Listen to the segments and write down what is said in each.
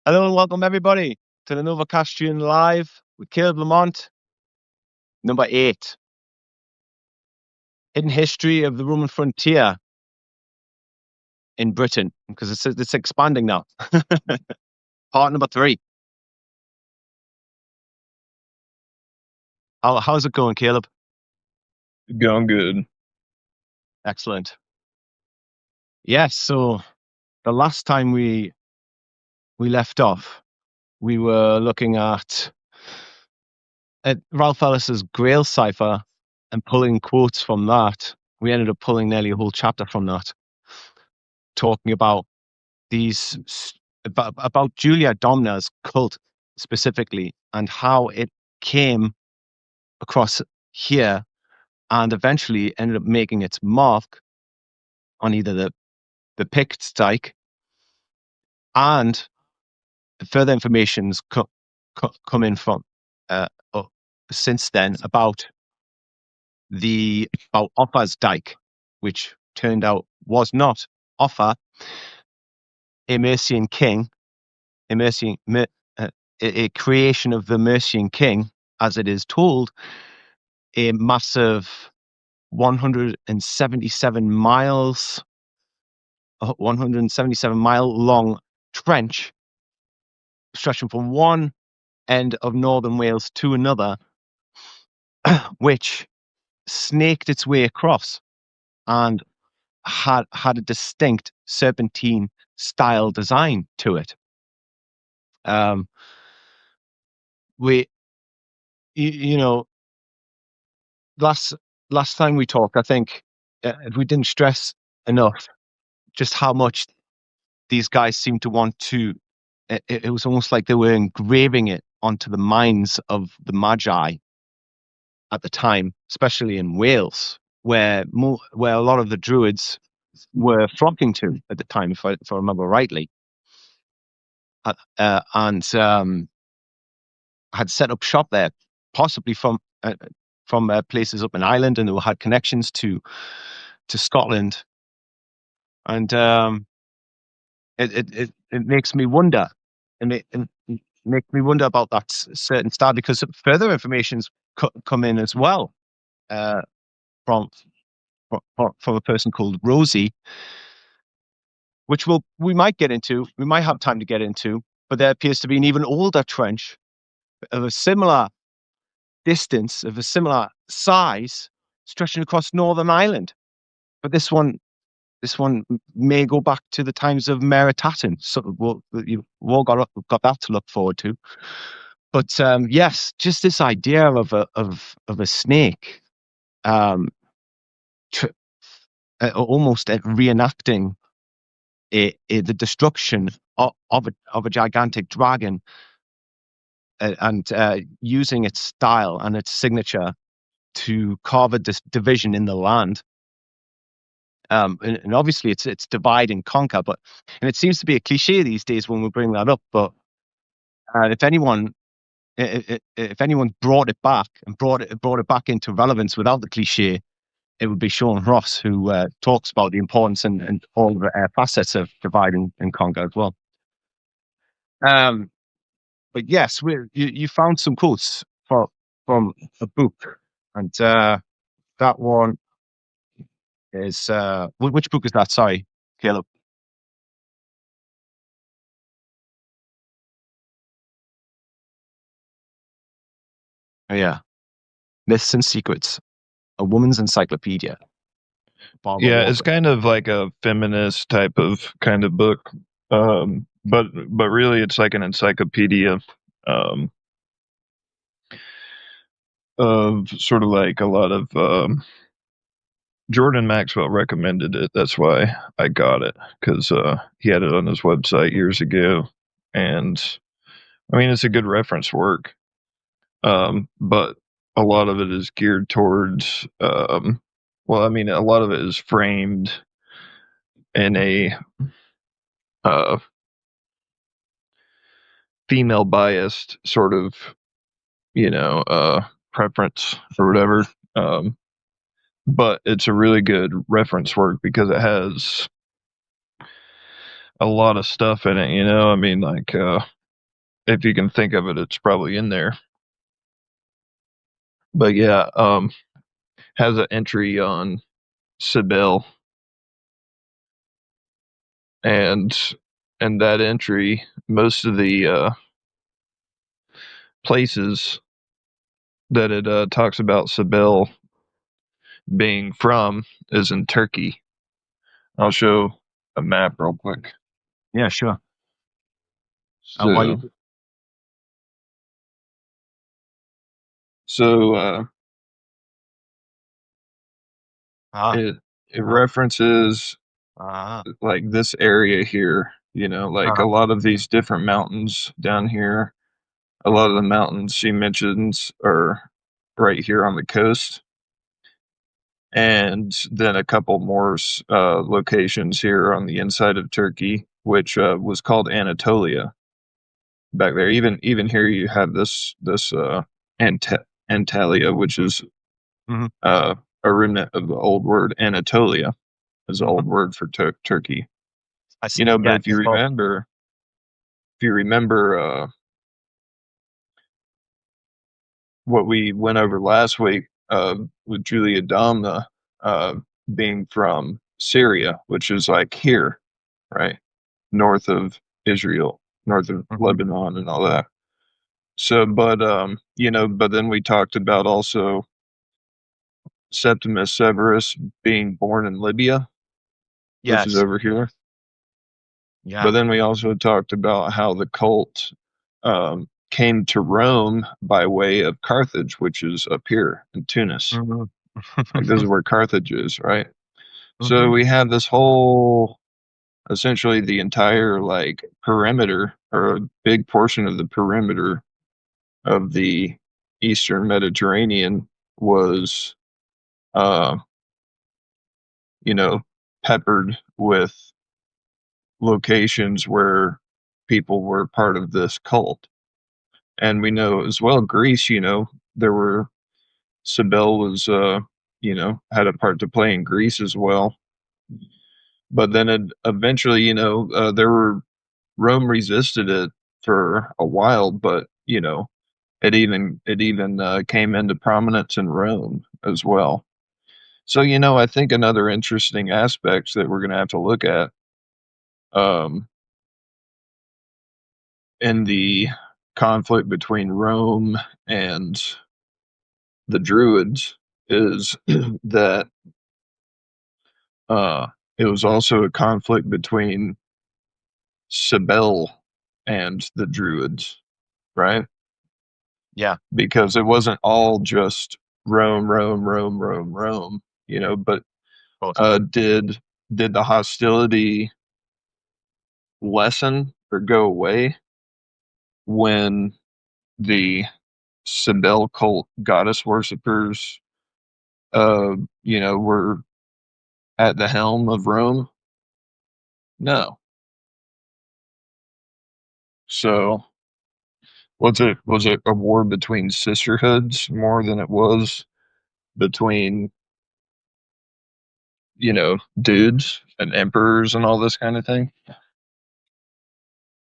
Hello and welcome everybody to the Novocastrian Live with Caleb Lamont, number 8. Hidden history of the Roman frontier in Britain, because it's expanding now. Part number 3. How's it going, Caleb? Going good. Excellent. Yes, so the last time we left off, we were looking at Ralph Ellis's Grail cipher and pulling quotes from that. We ended up pulling nearly a whole chapter from that, talking about about Julia Domna's cult specifically and how it came across here and eventually ended up making its mark on either the Picts dike, and further information's come in from since then about Offa's dike, which turned out was not Offa, a Mercian king, a creation of the Mercian king, as it is told, a massive 177 miles, 177-mile long trench stretching from one end of northern Wales to another, which snaked its way across and had a distinct serpentine style design to it. Last time we talked, I think we didn't stress enough just how much these guys seemed to want to. It was almost like they were engraving it onto the minds of the Magi at the time, especially in Wales, where a lot of the Druids were flocking to at the time, if I remember rightly, and had set up shop there, possibly from places up in Ireland, and who had connections to Scotland, and it makes me wonder, and it makes me wonder about that certain style, because further information's come in as well from a person called Rosie, which we might have time to get into, but there appears to be an even older trench of a similar distance, of a similar size, stretching across Northern Ireland. But this one may go back to the times of Meritatin, so you've all got that to look forward to. But yes, just this idea of a snake, almost reenacting the destruction of a gigantic dragon, and using its style and its signature to carve a division in the land. And obviously it's divide and conquer, and it seems to be a cliche these days when we bring that up. But if anyone brought it back and brought it back into relevance without the cliche, it would be Sean Ross, who talks about the importance and all the facets of divide and conquer as well. But yes, you found some quotes from a book, and that one is which book is that? Sorry, Caleb. Oh, yeah, Myths and Secrets, a woman's encyclopedia. Barbara Yeah, Walker. it's kind of like a feminist type of kind of book, but really it's like an encyclopedia of sort of like a lot of Jordan Maxwell recommended it. That's why I got it, because he had it on his website years ago, and I mean it's a good reference work, but a lot of it is geared towards well, I mean, a lot of it is framed in a female biased sort of, preference or whatever. But it's a really good reference work because it has a lot of stuff in it, I mean, like, if you can think of it, it's probably in there. But yeah, has an entry on Cybele, and that entry, most of the places that it talks about Cybele being from is in Turkey. I'll show a map real quick. Yeah, sure. So, it references like this area here, like a lot of these different mountains down here. A lot of the mountains she mentions are right here on the coast. And then a couple more locations here on the inside of Turkey, which was called Anatolia back there. Even here you have this Antalya, which is a remnant of the old word Anatolia, is the old word for Turkey. But if you remember what we went over last week with Julia Domna being from Syria, which is like here, right? North of Israel, north of Lebanon and all that. So, but then we talked about also Septimius Severus being born in Libya, which is over here. Yeah. But then we also talked about how the cult came to Rome by way of Carthage, which is up here in Tunis. Like this is where Carthage is, right? So we have this whole, essentially the entire like perimeter, or a big portion of the perimeter of the Eastern Mediterranean was, peppered with locations where people were part of this cult. And we know as well, Greece, there were, Cybele was, had a part to play in Greece as well. But then eventually, Rome resisted it for a while, but, it even came into prominence in Rome as well. So, I think another interesting aspect that we're going to have to look at, in the conflict between Rome and the Druids is that it was also a conflict between Cybele and the Druids, right? Yeah. Because it wasn't all just Rome, but did the hostility lessen or go away when the Cybele cult goddess worshippers, were at the helm of Rome? No. So was it a war between sisterhoods more than it was between, dudes and emperors and all this kind of thing?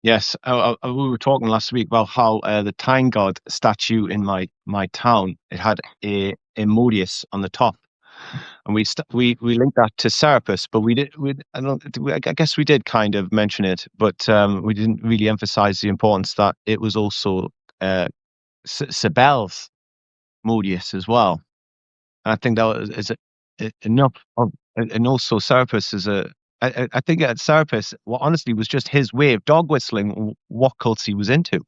Yes, we were talking last week about how the Time God statue in my town, it had a Modius on the top, and we linked that to Serapis, but I guess we did kind of mention it, but we didn't really emphasize the importance that it was also Cybele's Modius as well. And I think that is enough of, and also Serapis is I think at Serapis, what honestly was just his way of dog whistling what cults he was into,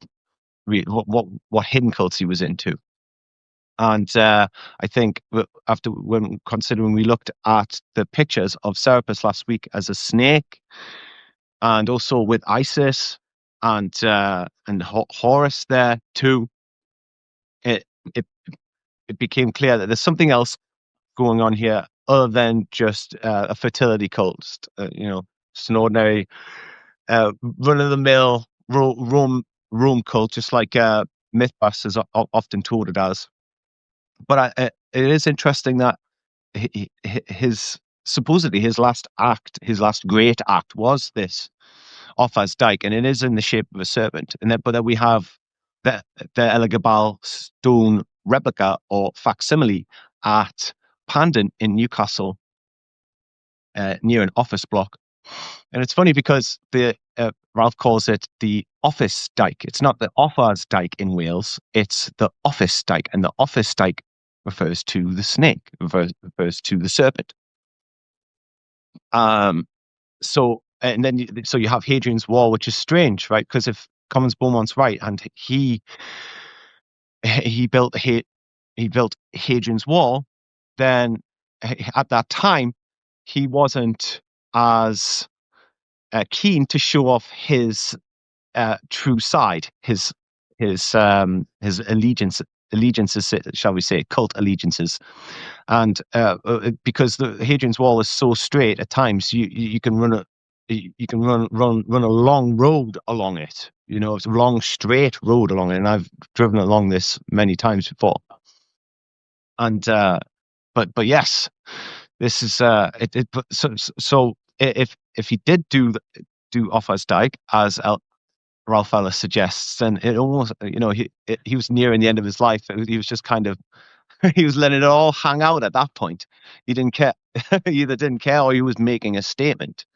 what hidden cults he was into. And I think when considering we looked at the pictures of Serapis last week as a snake, and also with Isis and Horus there too, it became clear that there's something else going on here other than just a fertility cult. Just an ordinary run-of-the-mill Rome cult, just like Mythbusters are often touted as. But it is interesting that his supposedly his last great act was this, Offa's dyke, and it is in the shape of a serpent. But then we have the Elagabalus stone replica or facsimile at Pandon in Newcastle, near an office block. And it's funny because Ralph calls it the office dyke. It's not the Offa's dyke in Wales, it's the office dyke. And the office dyke refers to the snake, refers to the serpent. So you have Hadrian's Wall, which is strange, right? Because if Commons Beaumont's right, and he built Hadrian's Wall, then at that time he wasn't as keen to show off his true side, his allegiances, shall we say, cult allegiances, and because the Hadrian's Wall is so straight, at times you can run a long road along it. It's a long straight road along it, and I've driven along this many times before. And but yes, this is so if he did do Offa's dyke as Ralph Ellis suggests, then it almost, he was nearing the end of his life. He was just kind of, he was letting it all hang out at that point. He didn't care. He either didn't care or he was making a statement.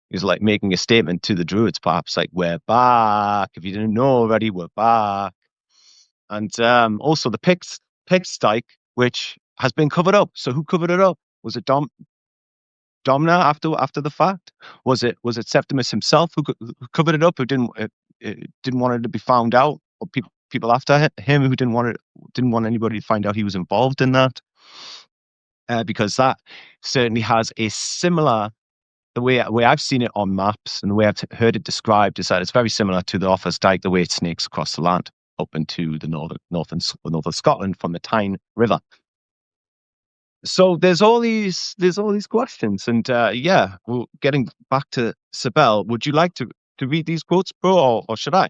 He was like making a statement to the Druids, perhaps, like, we're back. If you didn't know already, we're back. And also the Picts dyke, which has been covered up. So who covered it up? Was it Domna after the fact? Was it Septimius himself who covered it up, who didn't want it to be found out, or people after him who didn't want anybody to find out he was involved in that? Because that certainly has a similar, the way I've seen it on maps and the way I've heard it described is that it's very similar to the Offa's dyke, the way it snakes across the land up into the north of Scotland from the Tyne River. So there's all these questions, and well, getting back to Sibel, would you like to read these quotes, bro, or should I?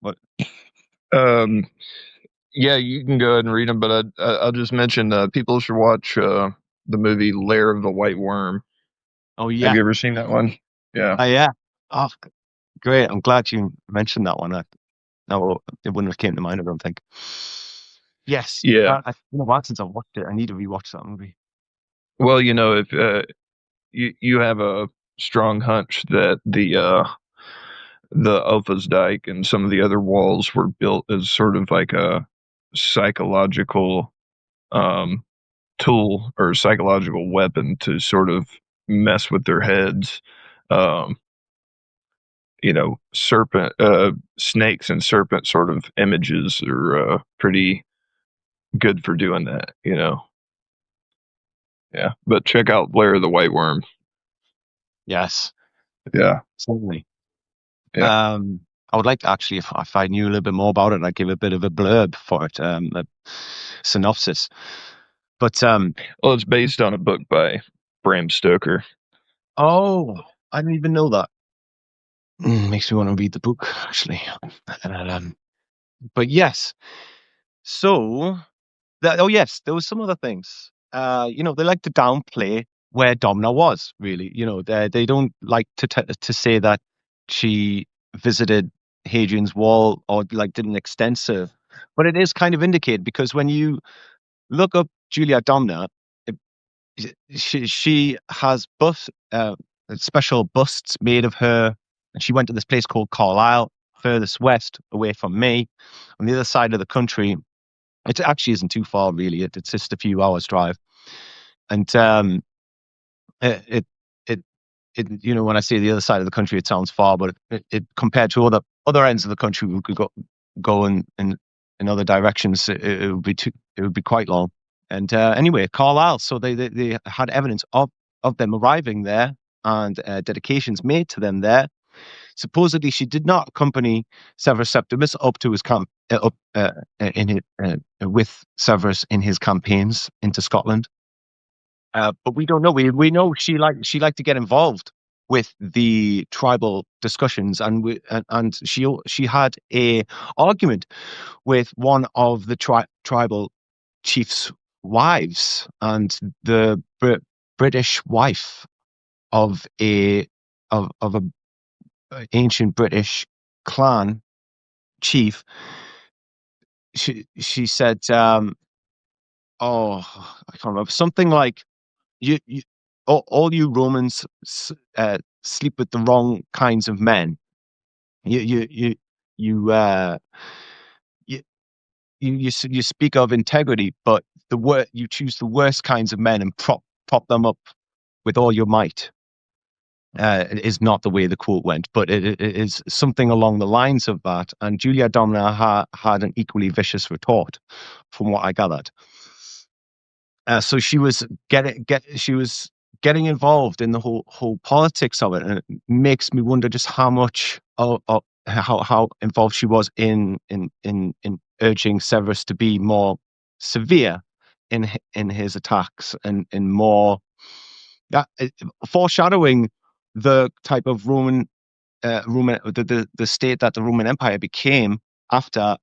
What? Yeah, you can go ahead and read them, but I'll just mention people should watch the movie Lair of the White Worm. Oh yeah, have you ever seen that one? Yeah. Yeah. Oh, great! I'm glad you mentioned that one. No, it wouldn't have came to mind, I don't think. Yes. Yeah. It's been a while since I watched it. I need to rewatch that movie. Well, if you have a strong hunch that the Offa's dyke and some of the other walls were built as sort of like a psychological tool or psychological weapon to sort of mess with their heads. Serpent, snakes and serpent sort of images are pretty good for doing that, Yeah, but check out Blair the White Worm. Yes. Yeah. Certainly. Yeah. I would like to actually, if I knew a little bit more about it, I'd give a bit of a blurb for it, a synopsis. But well, it's based on a book by Bram Stoker. Oh, I didn't even know that. Makes me want to read the book, actually. But yes, so yes, there was some other things. They like to downplay where Domna was. Really, they don't like to say that she visited Hadrian's Wall or like did an extensive, but it is kind of indicated because when you look up Julia Domna, she has special busts made of her, and she went to this place called Carlisle, furthest west away from me, on the other side of the country. It actually isn't too far, really. It's just a few hours drive, and it when I say the other side of the country, it sounds far, but it compared to other ends of the country, we could go in other directions. It would be quite long. And anyway, Carlisle. So they had evidence of them arriving there and dedications made to them there. Supposedly, she did not accompany Severus Septimus up to his camp with Severus in his campaigns into Scotland. But we don't know. We know she liked to get involved with the tribal discussions, and she had a argument with one of the tribal chiefs' wives, and the British wife of a ancient British clan chief. She said, oh, I can't remember, something like you all you Romans sleep with the wrong kinds of men. You uh you you speak of integrity, but you choose the worst kinds of men and prop them up with all your might. Is not the way the quote went, but it is something along the lines of that. And Julia Domna had an equally vicious retort, from what I gathered. So she was getting involved in the whole politics of it, and it makes me wonder just how much how involved she was in urging Severus to be more severe in his attacks, and more that foreshadowing the type of Roman the state that the Roman Empire became after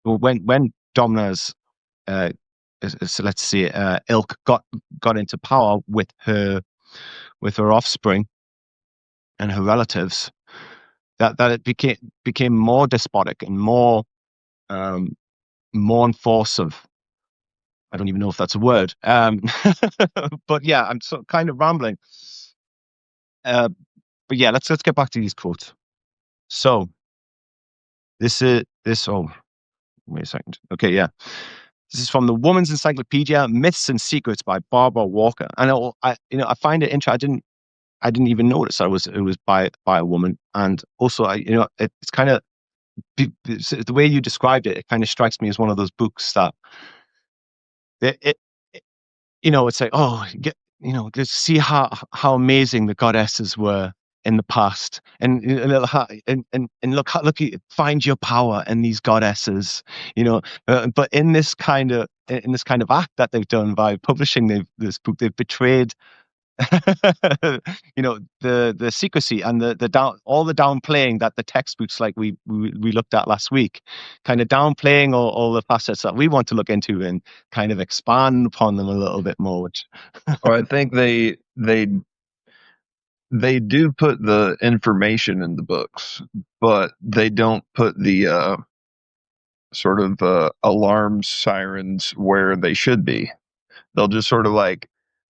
when Domna's so let's say ilk got into power with her offspring and her relatives, that it became more despotic and more enforcive. I don't even know if that's a word, but yeah, I'm kind of rambling. But yeah, let's get back to these quotes. So this. Oh, wait a second. Okay, yeah. This is from the Woman's Encyclopedia: Myths and Secrets by Barbara Walker. And I find it interesting. I didn't even notice it was by a woman. And also, it's kind of the way you described it. It kind of strikes me as one of those books that it it's like, oh, just see how amazing the goddesses were in the past, and look, find your power in these goddesses, but in this kind of act that they've done by publishing this book, they've betrayed the secrecy and all the downplaying that the textbooks, like we looked at last week, kind of downplaying all the facets that we want to look into and kind of expand upon them a little bit more. Which I think they do put the information in the books, but they don't put the sort of alarm sirens where they should be. They'll just sort of like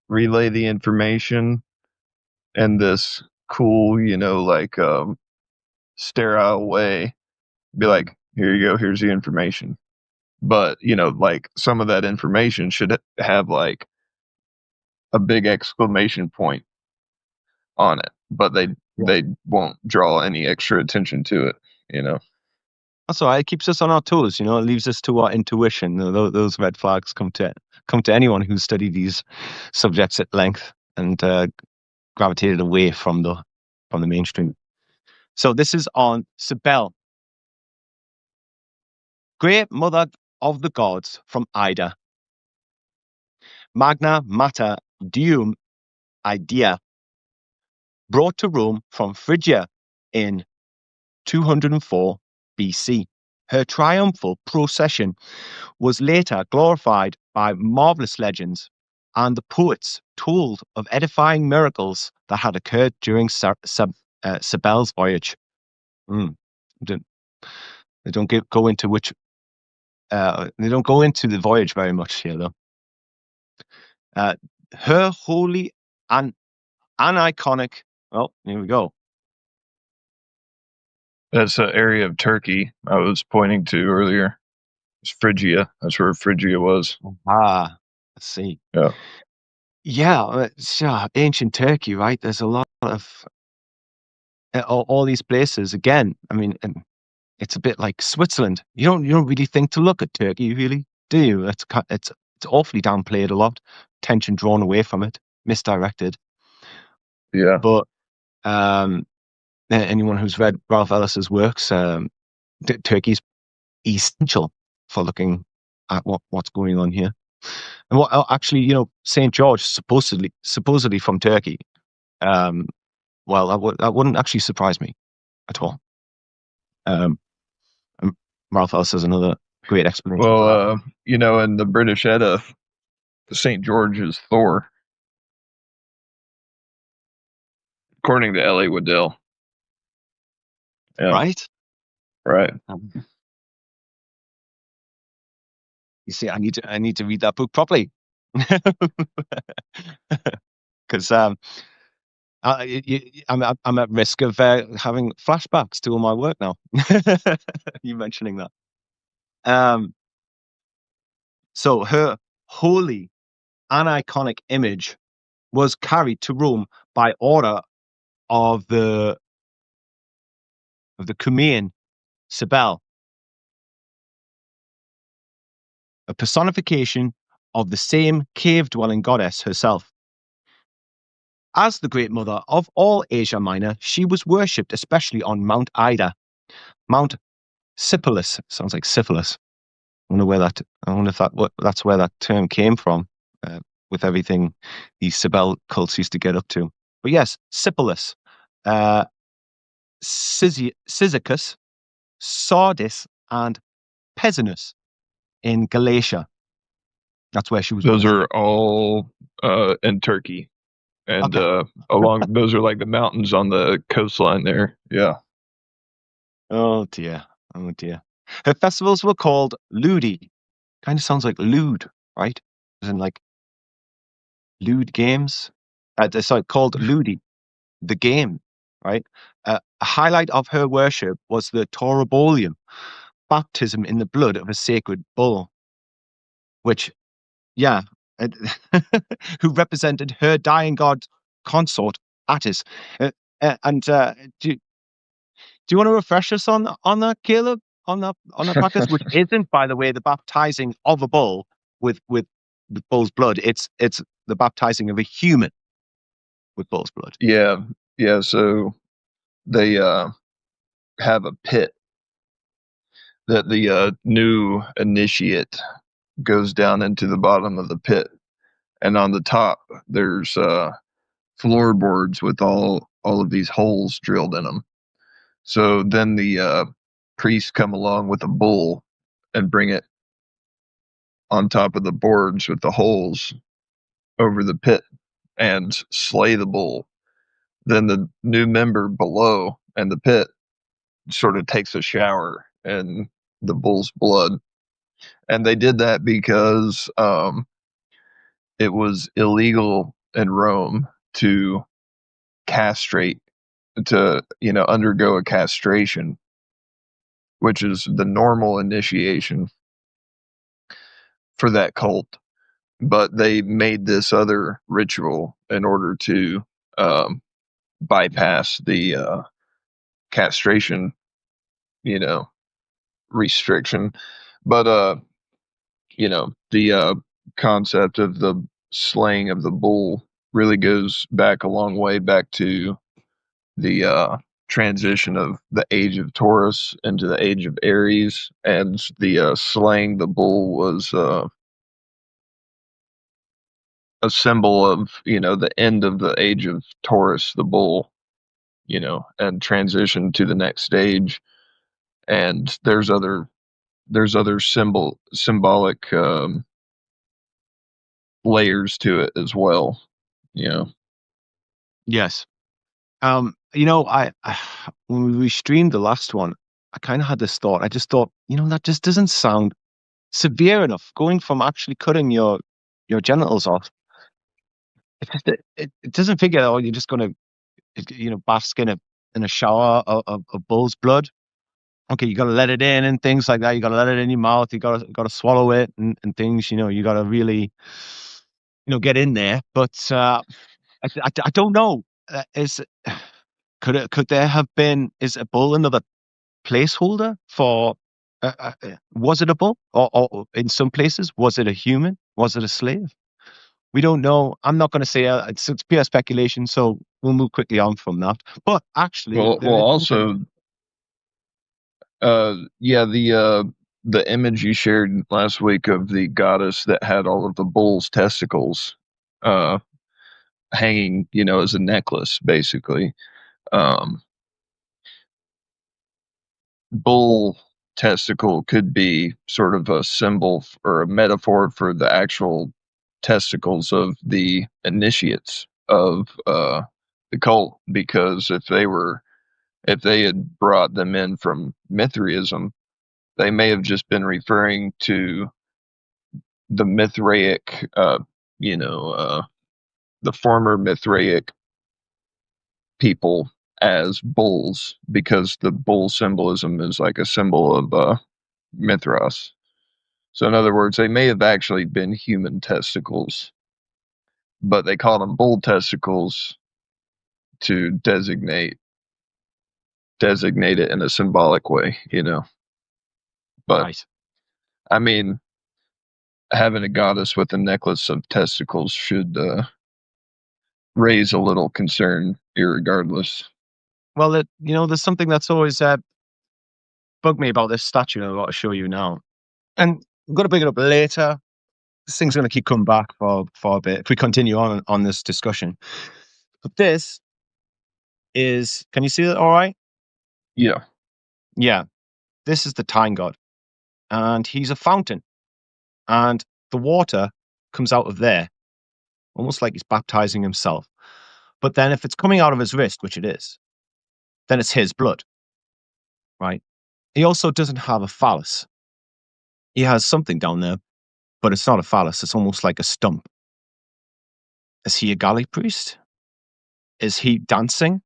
relay the information in this cool, sterile way. Be like, here you go, here's the information. But, like some of that information should have like a big exclamation point on it, but they won't draw any extra attention to it. That's all right. It keeps us on our toes. It leaves us to our intuition. Those red flags come to anyone who's studied these subjects at length and gravitated away from the mainstream. So this is on Cybele, great mother of the gods from Ida, Magna Mater Deum Idea, brought to Rome from Phrygia in 204 BC. Her triumphal procession was later glorified by marvelous legends, and the poets told of edifying miracles that had occurred during Cybele's voyage. They don't go into which. They don't go into the voyage very much here, though. Her holy and iconic. Well, here we go. That's the area of Turkey I was pointing to earlier. It's Phrygia. That's where Phrygia was. Let's see. Yeah. Yeah, it's ancient Turkey, right? There's a lot of all these places. Again, I mean, it's a bit like Switzerland. You don't really think to look at Turkey, really, do you? It's awfully downplayed a lot, attention drawn away from it, misdirected. Yeah. But anyone who's read Ralph Ellis's works, Turkey's essential for looking at what's going on here. And what actually, St. George supposedly from Turkey. Well, that wouldn't actually surprise me at all. Ralph Ellis has another great explanation. Well, in the British Edda, St. George is Thor, according to L.A. Waddell. Yeah. right? Right. You see, I need to read that book properly, because I'm at risk of having flashbacks to all my work now. You mentioning that. So her holy and iconic image was carried to Rome by order of the Cumaean Cybele, a personification of the same cave-dwelling goddess herself. As the great mother of all Asia Minor, she was worshipped especially on Mount Ida. Mount Sypolis sounds like syphilis. I wonder if that's where that term came from, with everything these Cybele cults used to get up to. But yes, Sypolis, uh, Cyzicus, Sardis, and Pessinus in Galatia. That's where she was. Those are all in Turkey. And Okay. along those are like the mountains on the coastline there. Yeah. Oh dear. Oh dear. Her festivals were called Ludi. Kind of sounds like lewd, right? As in like lewd games. Sorry, called Ludi, the game, right? A highlight of her worship was the Taurobolium, baptism in the blood of a sacred bull, which, yeah, it- who represented her dying god consort, Attis. Uh, do you want to refresh us on that, Caleb? On that practice, which isn't, by the way, the baptizing of a bull with bull's blood. It's the baptizing of a human with bull's blood. Yeah. Yeah. So they have a pit that the new initiate goes down into the bottom of the pit, and on the top there's floorboards with all of these holes drilled in them. So then the priests come along with a bull and bring it on top of the boards with the holes over the pit and slay the bull. Then the new member below and the pit sort of takes a shower in the bull's blood. And they did that because it was illegal in Rome to castrate, to, undergo a castration, which is the normal initiation for that cult. But they made this other ritual in order to bypass the castration, you know, restriction. But the concept of the slaying of the bull really goes back a long way, back to the transition of the age of Taurus into the age of Aries, and the slaying the bull was a symbol of, the end of the age of Taurus, the bull, and transition to the next stage. And there's other symbolic layers to it as well. Yes. I when we streamed the last one, I kind of had this thought. I just thought, that just doesn't sound severe enough. Going from actually cutting your genitals off, it doesn't figure. Oh, you're just going to, bask in a shower of bull's blood. Okay, you got to let it in and things like that. You got to let it in your mouth. You got to swallow it and things. You got to really, get in there. But I don't know. Could there have been? Is a bull another placeholder for? Was it a bull, or in some places was it a human? Was it a slave? We don't know. I'm not going to say it's pure speculation, so we'll move quickly on from that. But actually, Well, there is something. also, yeah, the image you shared last week of the goddess that had all of the bull's testicles, uh, hanging, as a necklace, basically. Um, Bull testicle could be sort of a symbol or a metaphor for the actual testicles of the initiates of the cult, because if they were if they had brought them in from Mithraism, they may have just been referring to the Mithraic, the former Mithraic people as bulls, because the bull symbolism is like a symbol of Mithras. So, in other words, they may have actually been human testicles, but they call them bull testicles to designate it in a symbolic way, But Right. I mean, having a goddess with a necklace of testicles should raise a little concern, irregardless. Well, there's something that's always bugged me about this statue, and I've got to show you now. And I'm going to bring it up later. This thing's going to keep coming back for a bit if we continue on this discussion. But this is, can you see it all right? Yeah. Yeah. This is the time god. And he's a fountain. And the water comes out of there, almost like he's baptizing himself. But then if it's coming out of his wrist, which it is, then it's his blood, right? He also doesn't have a phallus. He has something down there, but it's not a phallus. It's almost like a stump. Is he a galli priest? Is he dancing?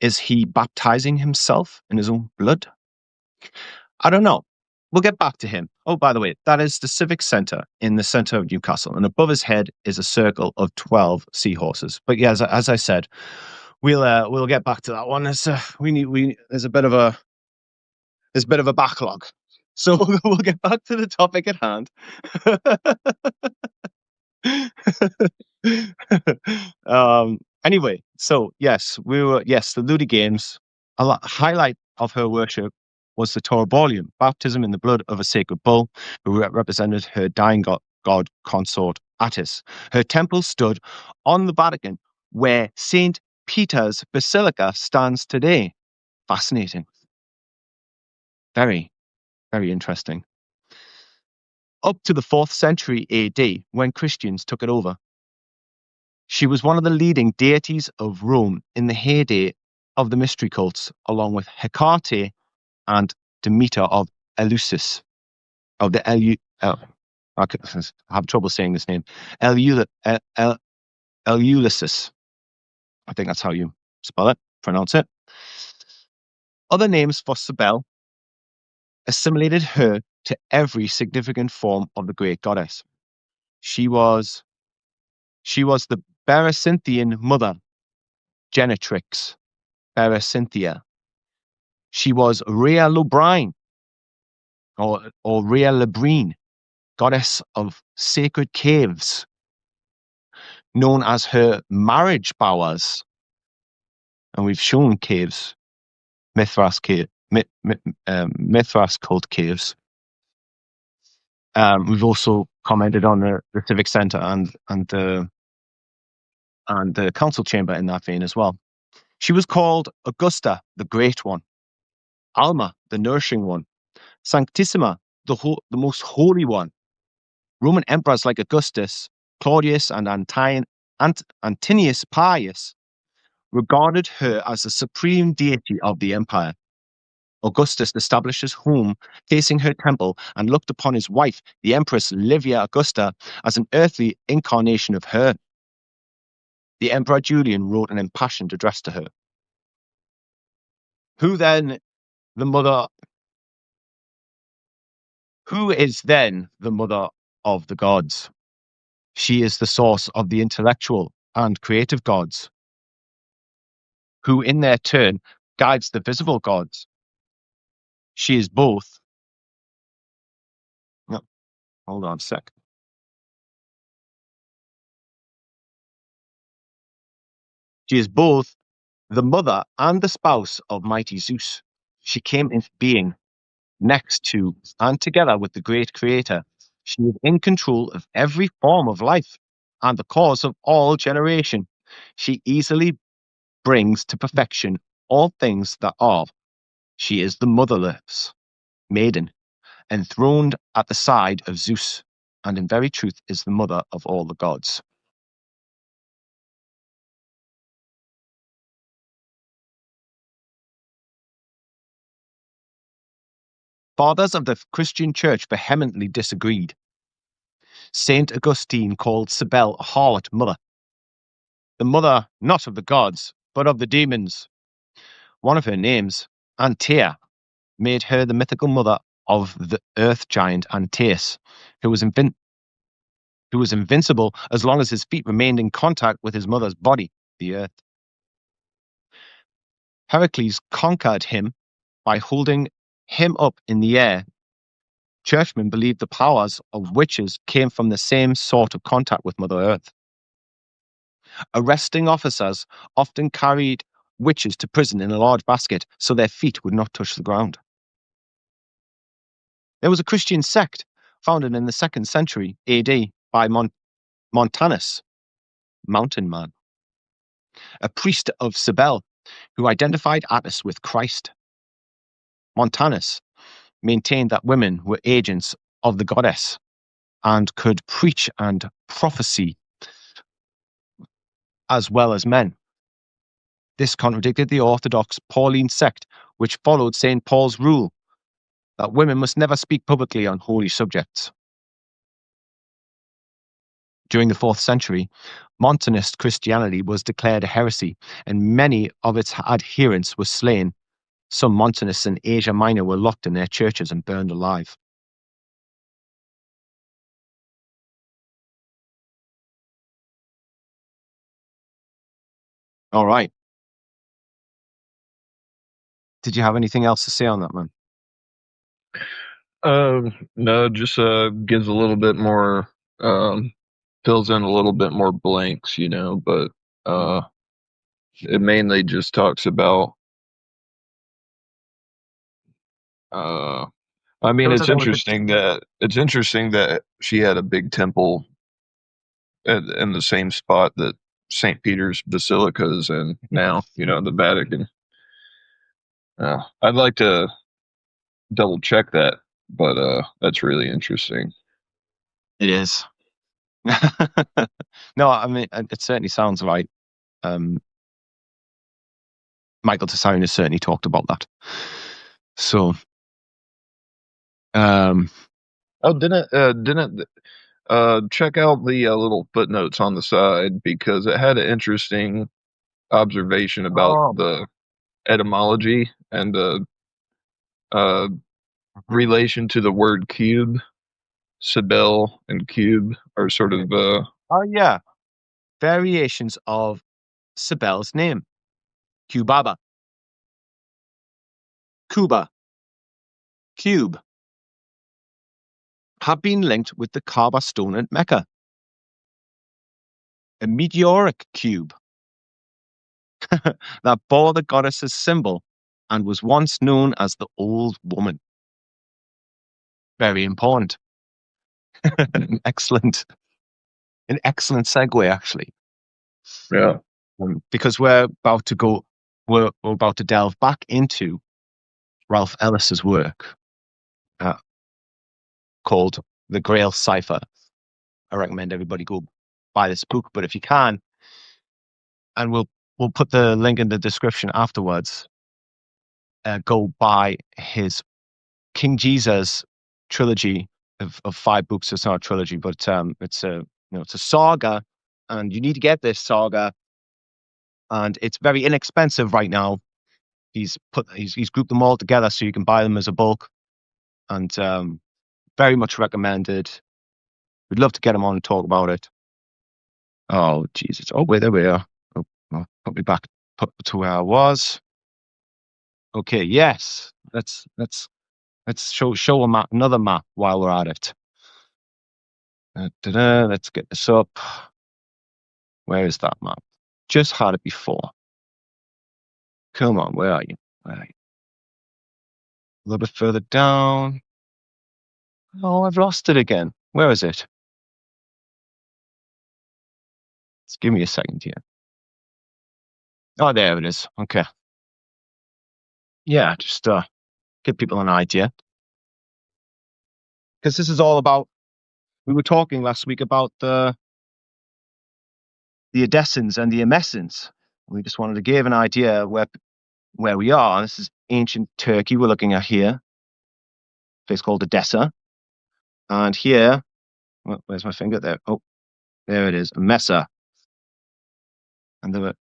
Is he baptizing himself in his own blood? I don't know. We'll get back to him. Oh, by the way, that is the Civic Centre in the centre of Newcastle. And above his head is a circle of 12 seahorses. But yeah, as I said, we'll get back to that one. There's a bit of a backlog. So we'll get back to the topic at hand. Anyway, so yes, the Ludi Games. A highlight of her worship was the Torabolium, baptism in the blood of a sacred bull, who represented her dying god consort Attis. Her temple stood on the Vatican, where Saint Peter's Basilica stands today. Fascinating. Very, very interesting. Up to the 4th century AD, when Christians took it over. She was one of the leading deities of Rome in the heyday of the mystery cults, along with Hecate and Demeter of Eleusis. Of the I have trouble saying this name. Eleusis. I think that's how you pronounce it. Other names for Cybele assimilated her to every significant form of the great goddess. She was the Berecynthian mother, Genetrix, Berecynthia. She was Rhea Lubrine, or Rhea Lubrine, goddess of sacred caves, known as her marriage bowers. And we've shown caves, Mithras cult caves. We've also commented on the Civic Centre and the council chamber in that vein as well. She was called Augusta, the Great One, Alma, the Nourishing One, Sanctissima, the Most Holy One. Roman emperors like Augustus, Claudius, and Antinius Pius regarded her as the supreme deity of the empire. Augustus established his home facing her temple and looked upon his wife, the Empress Livia Augusta, as an earthly incarnation of her. The Emperor Julian wrote an impassioned address to her. Who is then the mother of the gods? She is the source of the intellectual and creative gods, who in their turn guides the visible gods. She is both. No, hold on a sec. She is both the mother and the spouse of mighty Zeus. She came into being next to and together with the great creator. She is in control of every form of life and the cause of all generation. She easily brings to perfection all things that are. She is the motherless maiden, enthroned at the side of Zeus, and in very truth is the mother of all the gods. fathers of the Christian church vehemently disagreed. Saint Augustine called Cybele a harlot mother, the mother not of the gods, but of the demons. One of her names, Antea, made her the mythical mother of the earth giant Antaeus, who was invincible as long as his feet remained in contact with his mother's body, the earth. Heracles conquered him by holding him up in the air. Churchmen believed the powers of witches came from the same sort of contact with Mother Earth. Arresting officers often carried witches to prison in a large basket so their feet would not touch the ground. There was a Christian sect founded in the 2nd century AD by Montanus, Mountain Man, a priest of Cybele who identified Attis with Christ. Montanus maintained that women were agents of the goddess and could preach and prophesy as well as men. This contradicted the Orthodox Pauline sect, which followed St. Paul's rule that women must never speak publicly on holy subjects. During the 4th century, Montanist Christianity was declared a heresy, and many of its adherents were slain. Some Montanists in Asia Minor were locked in their churches and burned alive. All right. Did you have anything else to say on that, man? No, just gives a little bit more, fills in a little bit more blanks, but it mainly just talks about, I mean, it's interesting that she had a big temple in the same spot that St. Peter's Basilica is in now, the Vatican. I'd like to double check that, but that's really interesting. It is. No, I mean, it certainly sounds right. Michael Tessarian certainly talked about that. So, didn't check out the little footnotes on the side, because it had an interesting observation about the etymology and the relation to the word cube. Cybele and cube are sort of variations of Cybele's name. Cubaba, Cuba, cube, have been linked with the Kaaba stone at Mecca. A meteoric cube that bore the goddess's symbol and was once known as the Old Woman. Very important. An excellent segue, actually. Yeah. Because we're about to delve back into Ralph Ellis's work called The Grail Cipher. I recommend everybody go buy this book, but if you can, and we'll put the link in the description afterwards, go buy his King Jesus trilogy of 5 books. It's not a trilogy, but it's a saga, and you need to get this saga, and it's very inexpensive right now. He's grouped them all together so you can buy them as a bulk, and very much recommended. We'd love to get him on and talk about it. Oh Jesus! Oh wait, there we are. Oh, put me back to where I was. Okay, yes. Let's show a map, another map while we're at it. Let's get this up. Where is that map? Just had it before. Come on, where are you? A little bit further down. Oh, I've lost it again. Where is it? Just give me a second here. Oh, there it is. Okay. Yeah, just give people an idea. Because this is all about, we were talking last week about the Edessans and the Emesans. We just wanted to give an idea where we are. This is ancient Turkey we're looking at here. place called Edessa. And here, where's my finger there? Oh, there it is, Emesa. And they were,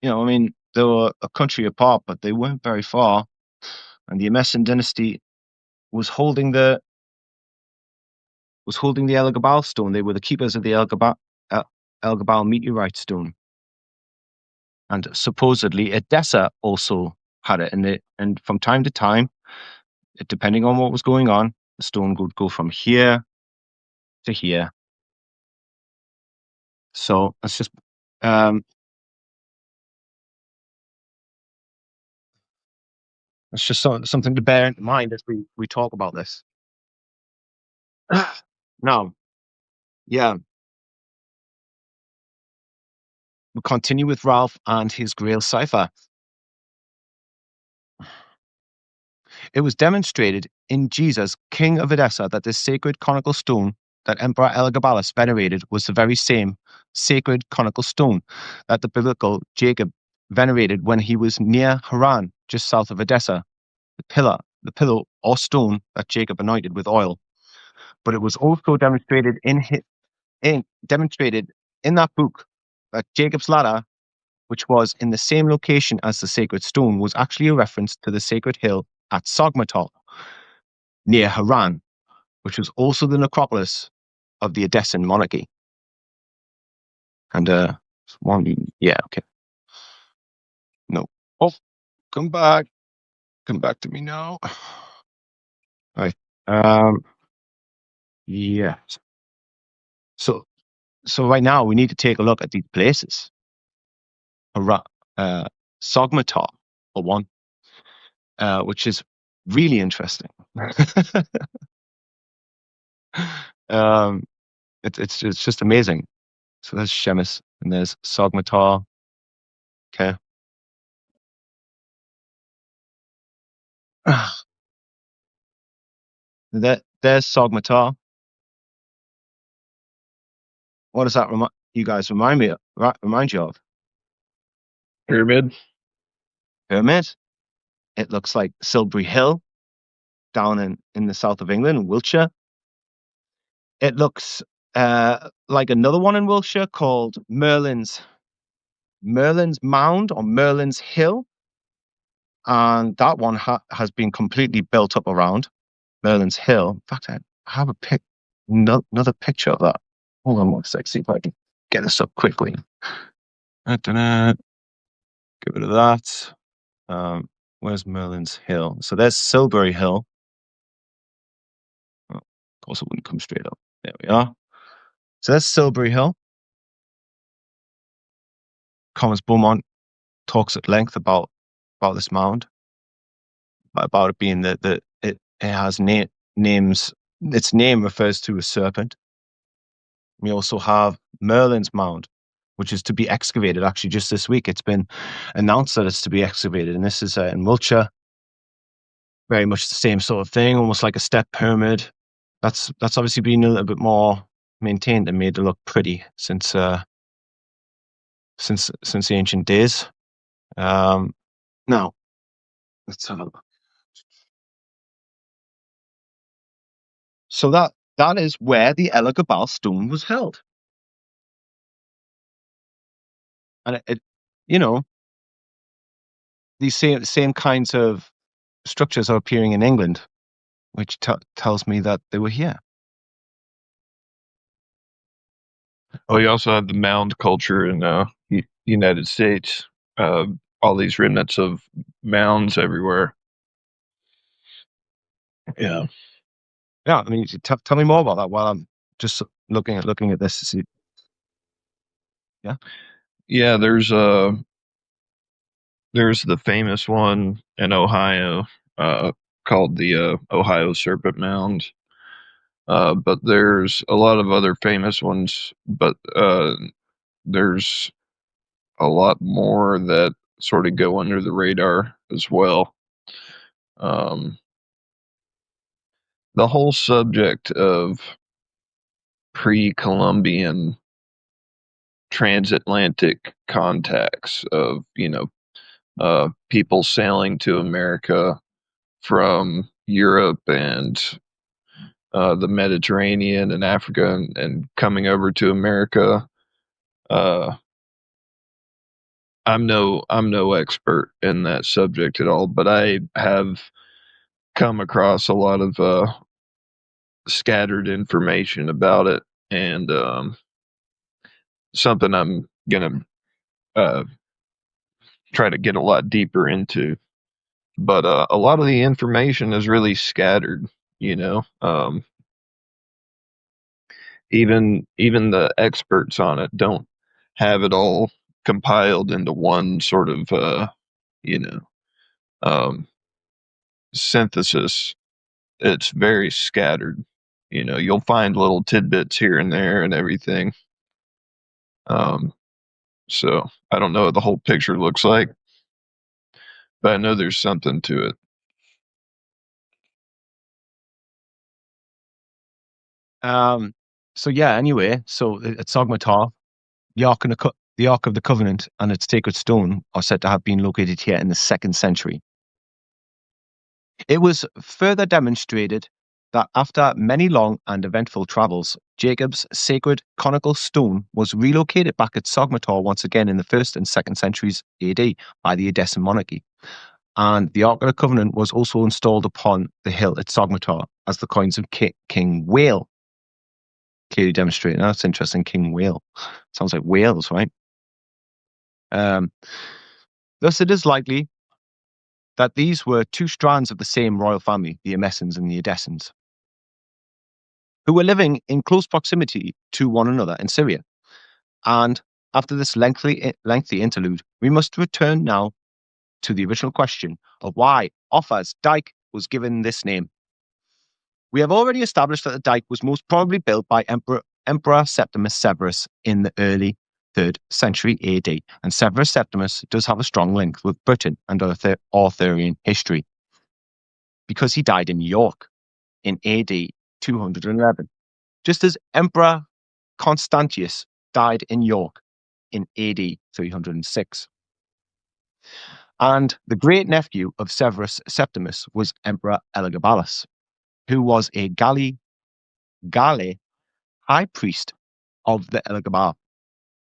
they were a country apart, but they weren't very far. And the Emesan dynasty was holding the Elagabal stone. They were the keepers of the Elagabal meteorite stone. And supposedly Edessa also had it. And from time to time, depending on what was going on, the stone would go from here to here. So it's just it's just something to bear in mind as we talk about this. Now, yeah, we'll continue with Ralph and his Grail cipher. It was demonstrated in Jesus, King of Edessa, that this sacred conical stone that Emperor Elagabalus venerated was the very same sacred conical stone that the biblical Jacob venerated when he was near Haran, just south of Edessa. The pillar or stone that Jacob anointed with oil. But it was also demonstrated in that book that Jacob's ladder, which was in the same location as the sacred stone, was actually a reference to the sacred hill at Sogmator, near Haran, which was also the necropolis of the Edessan monarchy. And okay. No. Oh, come back to me now. All right. Yes. So right now we need to take a look at these places. Sogmator, for one, which is really interesting. It's just amazing. So there's Shemus and there's Sogmator. Okay. There's Sogmator. What does that remind you of? Pyramid. It looks like Silbury Hill down in the south of England, Wiltshire. It looks like another one in Wiltshire called Merlin's Mound or Merlin's Hill. And that one has been completely built up around Merlin's Hill. In fact, I have another picture of that. Hold on one sec, see if I can get this up quickly. Get rid of that. Where's Merlin's Hill? So there's Silbury Hill. Oh, of course, it wouldn't come straight up. There we are. So that's Silbury Hill. Thomas Beaumont talks at length about this mound, about it being that it has names. Its name refers to a serpent. We also have Merlin's Mound, which is to be excavated. Actually, just this week, it's been announced that it's to be excavated, and this is in Wiltshire. Very much the same sort of thing, almost like a step pyramid. That's obviously been a little bit more maintained and made to look pretty since the ancient days. Now, let's have a look. So that is where the Elagabal stone was held. And these same kinds of structures are appearing in England, which tells me that they were here. Oh, you also have the mound culture in United States. All these remnants of mounds everywhere. Yeah. Yeah, I mean, tell me more about that while I'm just looking at this to see. Yeah. Yeah, there's the famous one in Ohio called the Ohio Serpent Mound. But there's a lot of other famous ones, but there's a lot more that sort of go under the radar as well. The whole subject of pre-Columbian transatlantic contacts of people sailing to America from Europe and the Mediterranean and Africa and coming over to America. I'm no expert in that subject at all, but I have come across a lot of scattered information about it, and something I'm gonna uh, try to get a lot deeper into. But a lot of the information is really scattered, you know. Even the experts on it don't have it all compiled into one sort of you know um, synthesis. It's very scattered. You know, you'll find little tidbits here and there and everything. So I don't know what the whole picture looks like, but I know there's something to it. So yeah, anyway, so at Sogmatar, the Ark of the Covenant and its sacred stone are said to have been located here in the 2nd century. It was further demonstrated that after many long and eventful travels, Jacob's sacred conical stone was relocated back at Sogmatar once again in the 1st and 2nd centuries AD by the Edessan monarchy. And the Ark of the Covenant was also installed upon the hill at Sogmatar as the coins of King Whale clearly demonstrating. That's interesting. King Whale. Sounds like Wales, right? Thus, it is likely that these were two strands of the same royal family, the Emesans and the Edessans, who were living in close proximity to one another in Syria. And after this lengthy interlude, we must return now to the original question of why Offa's dike was given this name. We have already established that the dike was most probably built by Emperor Septimius Severus in the early 3rd century AD, and Severus Septimus does have a strong link with Britain and Arthurian history because he died in York in AD 211, just as Emperor Constantius died in York in AD 306. And the great-nephew of Severus Septimus was Emperor Elagabalus, who was a galli high priest of the Elagabalus,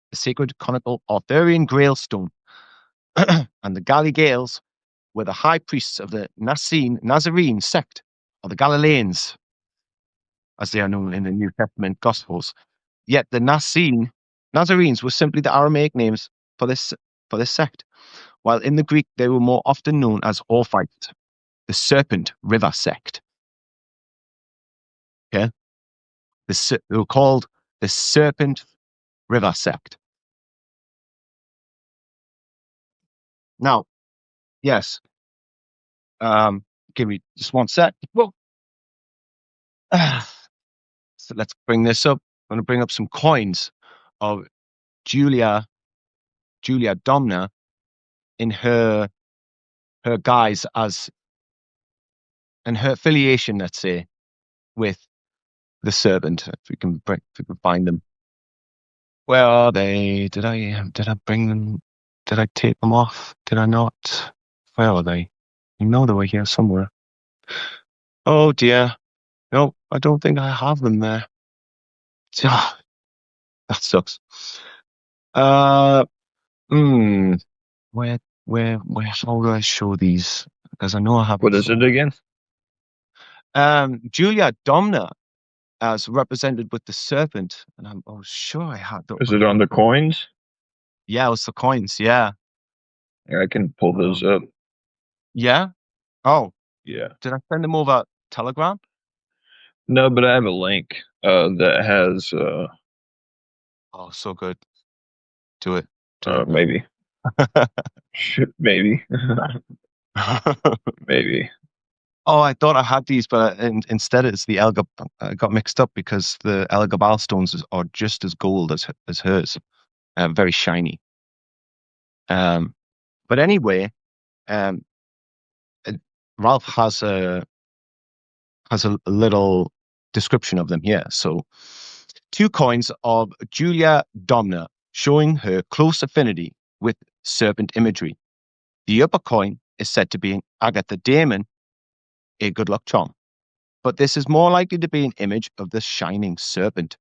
the sacred conical Arthurian grail stone. And the Galli Gaels were the high priests of the Nazarene sect, or the Galileans, as they are known in the New Testament Gospels. Yet the Nazarenes were simply the Aramaic names for this sect, while in the Greek they were more often known as Orphites, the Serpent River sect. Okay, they were called the Serpent River sect. Now, yes. Give me just one sec. Whoa. So let's bring this up. I'm going to bring up some coins of Julia Domna in her guise as, and her affiliation, let's say, with the serpent. If we can find them. Where are they? Did I bring them? Did I take them off? Did I not? Where are they? You know they were here somewhere. Oh dear. No, I don't think I have them there. That sucks. Where, how do I show these? Because I know I have. What is it again? Julia Domna, as represented with the serpent, and I was sure I had. Is it on the coins? Yeah, it was the coins. Yeah. I can pull those up. Yeah. Oh. Yeah. Did I send them over Telegram? No, but I have a link that has. Oh, so good. Do it. Maybe. Maybe. Maybe. Oh, I thought I had these, but instead it's the I got mixed up because the Elagabalus stones are just as gold as hers, very shiny. But anyway, Ralph has a little description of them here. So, 2 coins of Julia Domna showing her close affinity with serpent imagery. The upper coin is said to be an Agatha Damon a good luck charm. But this is more likely to be an image of the shining serpent,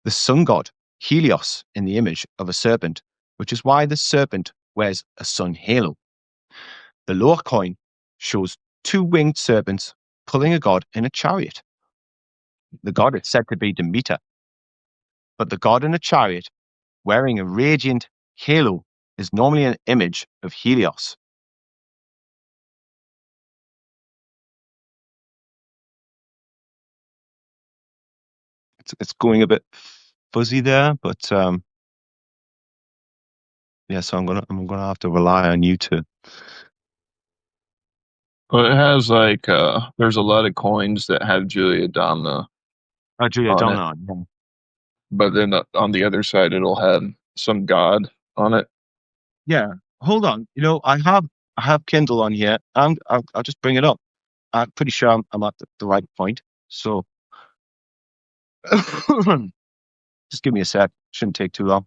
the sun god Helios in the image of a serpent, which is why the serpent wears a sun halo. The lower coin shows two winged serpents pulling a god in a chariot. The god is said to be Demeter, but the god in a chariot wearing a radiant halo is normally an image of Helios. It's going a bit fuzzy there, but yeah, so I'm gonna have to rely on you to. Well, it has like there's a lot of coins that have Julia Domna Julia on it, Domna. Yeah. but then on the other side it'll have some god on it. Yeah. Hold on. I have Kindle on here. I'll just bring it up. I'm pretty sure I'm at the right point. So just give me a sec. Shouldn't take too long.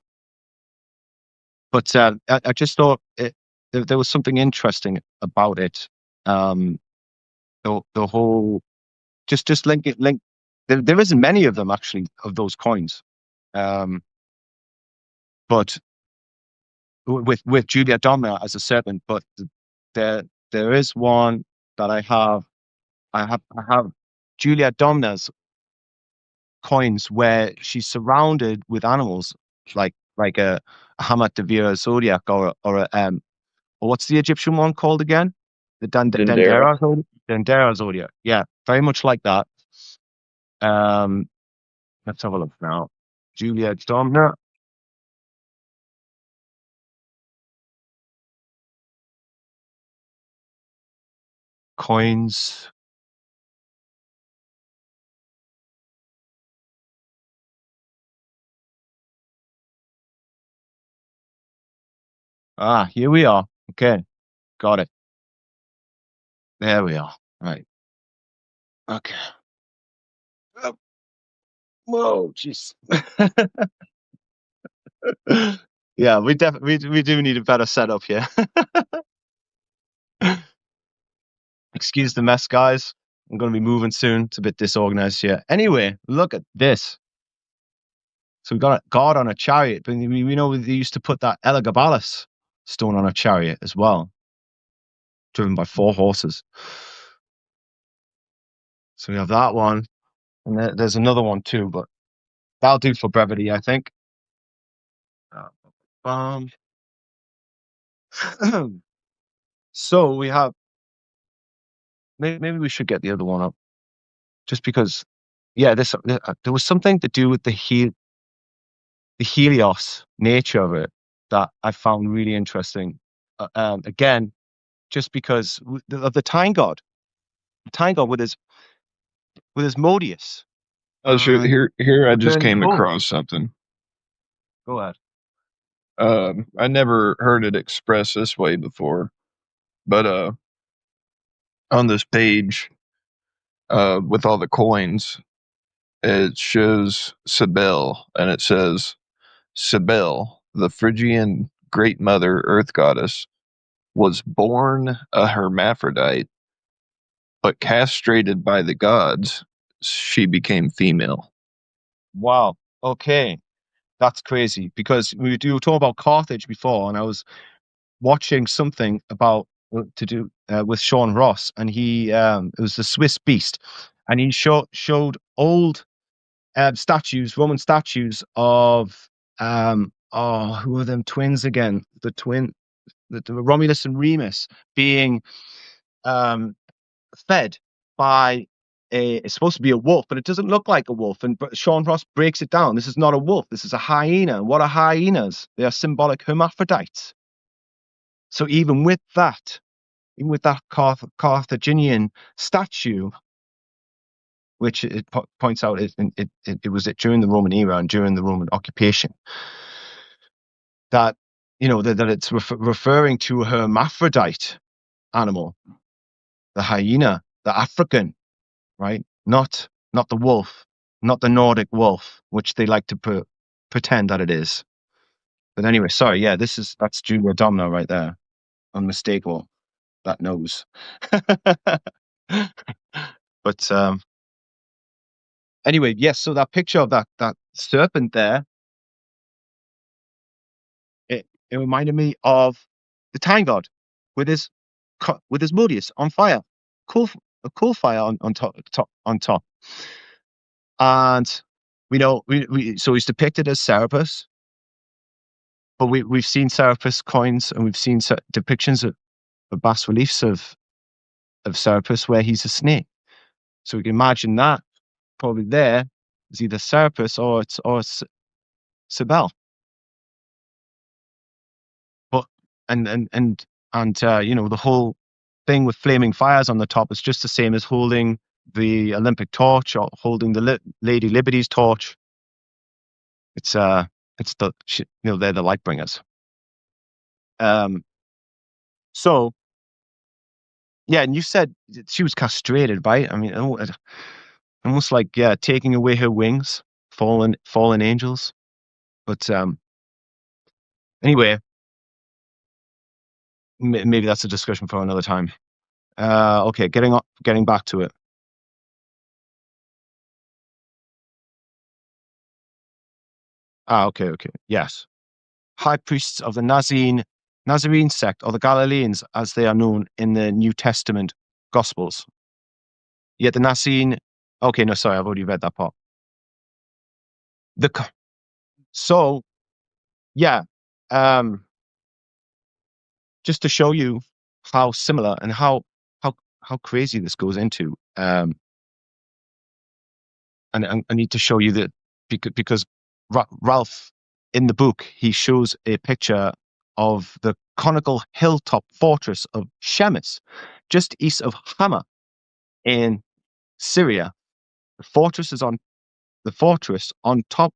But I just thought there was something interesting about it. The whole just link. There isn't many of them actually of those coins. But with Julia Domna as a serpent, but there is one that I have. I have Julia Domna's coins where she's surrounded with animals like a Hamat de Vera zodiac or what's the Egyptian one called again? The Dendera. Dendera zodiac. Yeah, very much like that. Let's have a look now. Julia Domna coins. Here we are. Okay, got it. There we are. Right. Okay. Whoa, jeez. Yeah, we do need a better setup here. Excuse the mess, guys. I'm going to be moving soon. It's a bit disorganized here. Anyway, look at this. So we got a god on a chariot, but we know they used to put that Elagabalus stone on a chariot as well, driven by 4 horses. So we have that one, and there's another one too, but that'll do for brevity, I think. So we have. Maybe we should get the other one up, just because. Yeah, there was something to do with the Helios nature of it that I found really interesting. Again, just because of the time god with his Modius. Oh, sure. Here I just Burning came coal. across something. Go ahead. I never heard it expressed this way before, but on this page, with all the coins, it shows Cybele, and it says, Cybele, the Phrygian great mother earth goddess, was born a hermaphrodite, but castrated by the gods, she became female. Wow. Okay, that's crazy because we were talking about Carthage before, and I was watching something about to do with Sean Ross, and he it was the Swiss Beast, and he showed old statues, Roman statues of who are them twins again? The Romulus and Remus being fed by it's supposed to be a wolf, but it doesn't look like a wolf. And Sean Ross breaks it down. This is not a wolf. This is a hyena. What are hyenas? They are symbolic hermaphrodites. So even with that Carthaginian statue, which it points out it was during the Roman era and during the Roman occupation, that that it's referring to a hermaphrodite animal, the hyena, the African, right? Not the wolf, not the Nordic wolf, which they like to pretend that it is. But anyway, sorry, yeah, that's Julia Domna right there, unmistakable. That nose. But anyway, yes. So that picture of that serpent there, it reminded me of the Time God with his Modius on fire, a cool fire on top. And we know so he's depicted as Serapis, but we've seen Serapis coins and we've seen depictions of bas reliefs of Serapis where he's a snake. So we can imagine that probably there is either Serapis or it's Cybele. But and the whole thing with flaming fires on the top is just the same as holding the Olympic torch or holding the Lady Liberty's torch. It's they're the light bringers. So yeah, and you said she was castrated, right? I mean, almost like taking away her wings, fallen angels. But anyway, maybe that's a discussion for another time. Okay, getting back to it. Okay, yes. High priests of the Nazarene sect, or the Galileans, as they are known in the New Testament Gospels. Yet the Nazarene. Okay, no, sorry, I've already read that part. So, yeah, just to show you how similar and how crazy this goes into. And I need to show you that because Ralph in the book he shows a picture of the conical hilltop fortress of Shemus, just east of Hama in Syria. The fortress on top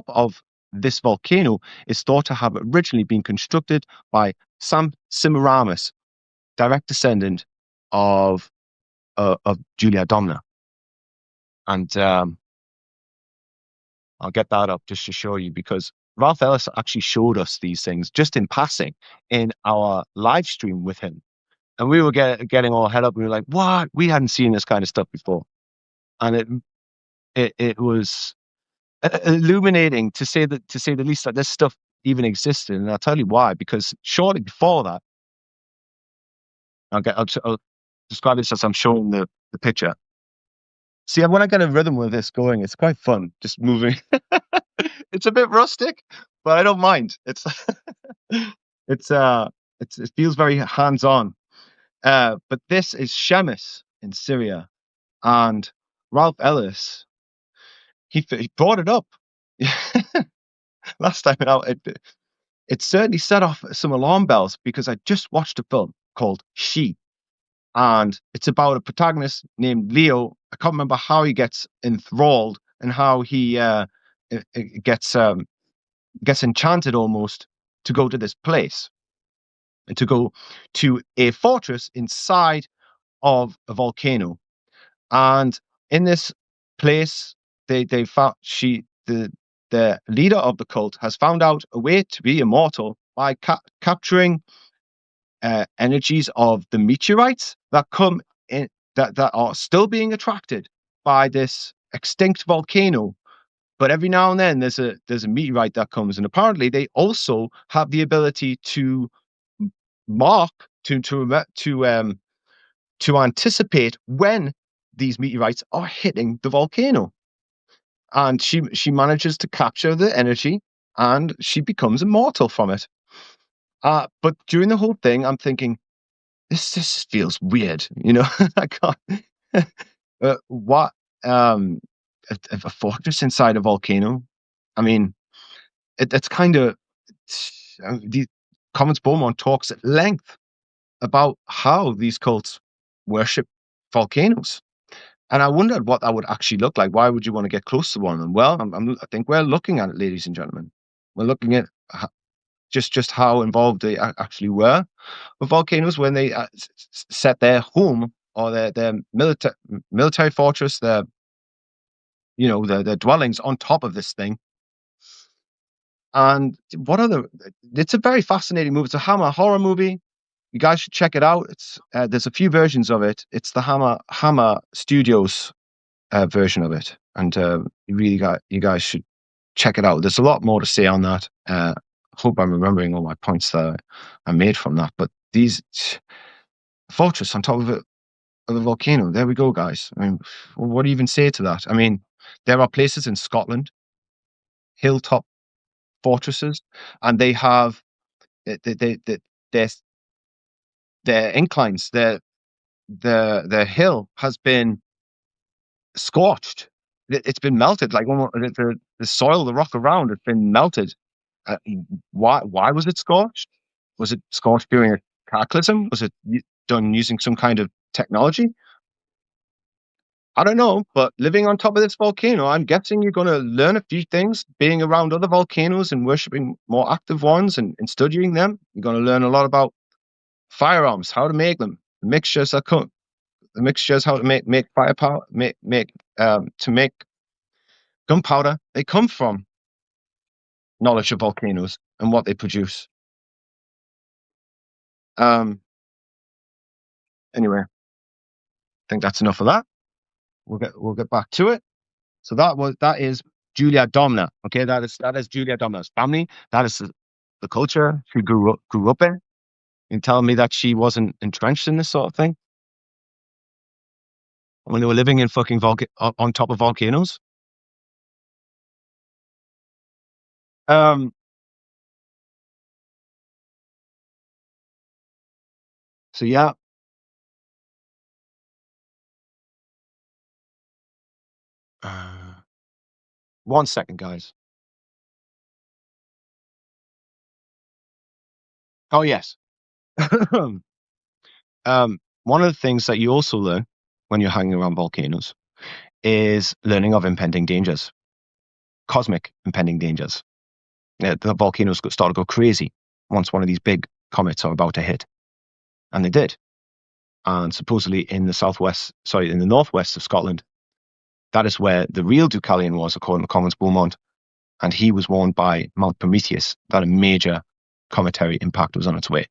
of this volcano is thought to have originally been constructed by Semiramis, direct descendant of Julia Domna. And I'll get that up just to show you, because Ralph Ellis actually showed us these things just in passing in our live stream with him. And we were getting all head up. We were like, what? We hadn't seen this kind of stuff before. And it was illuminating to say the least, that this stuff even existed. And I'll tell you why, because shortly before that, I'll describe this as I'm showing the picture. See, when I get a rhythm with this going, it's quite fun, just moving. It's a bit rustic, but I don't mind. It feels very hands-on. But this is Shemus in Syria, and Ralph Ellis, he brought it up last time out. It certainly set off some alarm bells, because I just watched a film called She, and it's about a protagonist named Leo. I can't remember how he gets enthralled and how he gets enchanted almost to go to this place and to go to a fortress inside of a volcano. And in this place, they found the leader of the cult has found out a way to be immortal by capturing energies of the meteorites that come in, that are still being attracted by this extinct volcano. But every now and then there's a meteorite that comes, and apparently they also have the ability to mark to anticipate when these meteorites are hitting the volcano. And she manages to capture the energy, and she becomes immortal from it. But during the whole thing, I'm thinking, this feels weird, I can't. What a fortress inside a volcano? I mean, it's kind of the Comments Beaumont talks at length about how these cults worship volcanoes. And I wondered what that would actually look like. Why would you want to get close to one of them? Well, I think we're looking at it, ladies and gentlemen. We're looking at just how involved they actually were with volcanoes when they set their home or their military fortress, their dwellings on top of this thing. And it's a very fascinating movie. It's a Hammer horror movie. you guys should check it out. It's there's a few versions of it. It's the Hammer Studios version of it, and you guys should check it out. There's a lot more to say on that. I hope I'm remembering all my points that I made from that. But these fortress on top of the volcano. There we go, guys. I mean, what do you even say to that? I mean, there are places in Scotland, hilltop fortresses, and they have their inclines. The hill has been scorched. It's been melted. Like the soil, the rock around, has been melted. Why was it scorched? Was it scorched during a cataclysm? Was it done using some kind of technology? I don't know, but living on top of this volcano, I'm guessing you're going to learn a few things being around other volcanoes and worshipping more active ones and studying them. You're going to learn a lot about firearms, how to make them, mixtures, how to make firepower, to make gunpowder. They come from knowledge of volcanoes and what they produce. Anyway, I think that's enough of that. We'll get back to it. So that is Julia Domna. Okay, that is Julia Domna's family. That is the culture she grew up in. You telling me that she wasn't entrenched in this sort of thing when they were living in fucking on top of volcanoes? So yeah. 1 second, guys. Oh yes. One of the things that you also learn when you're hanging around volcanoes is learning of impending dangers, cosmic impending dangers. The volcanoes start to go crazy once one of these big comets are about to hit, and they did. And supposedly in the northwest of Scotland, that is where the real Deucalion was, according to Collins Beaumont, and he was warned by Mount Prometheus that a major cometary impact was on its way.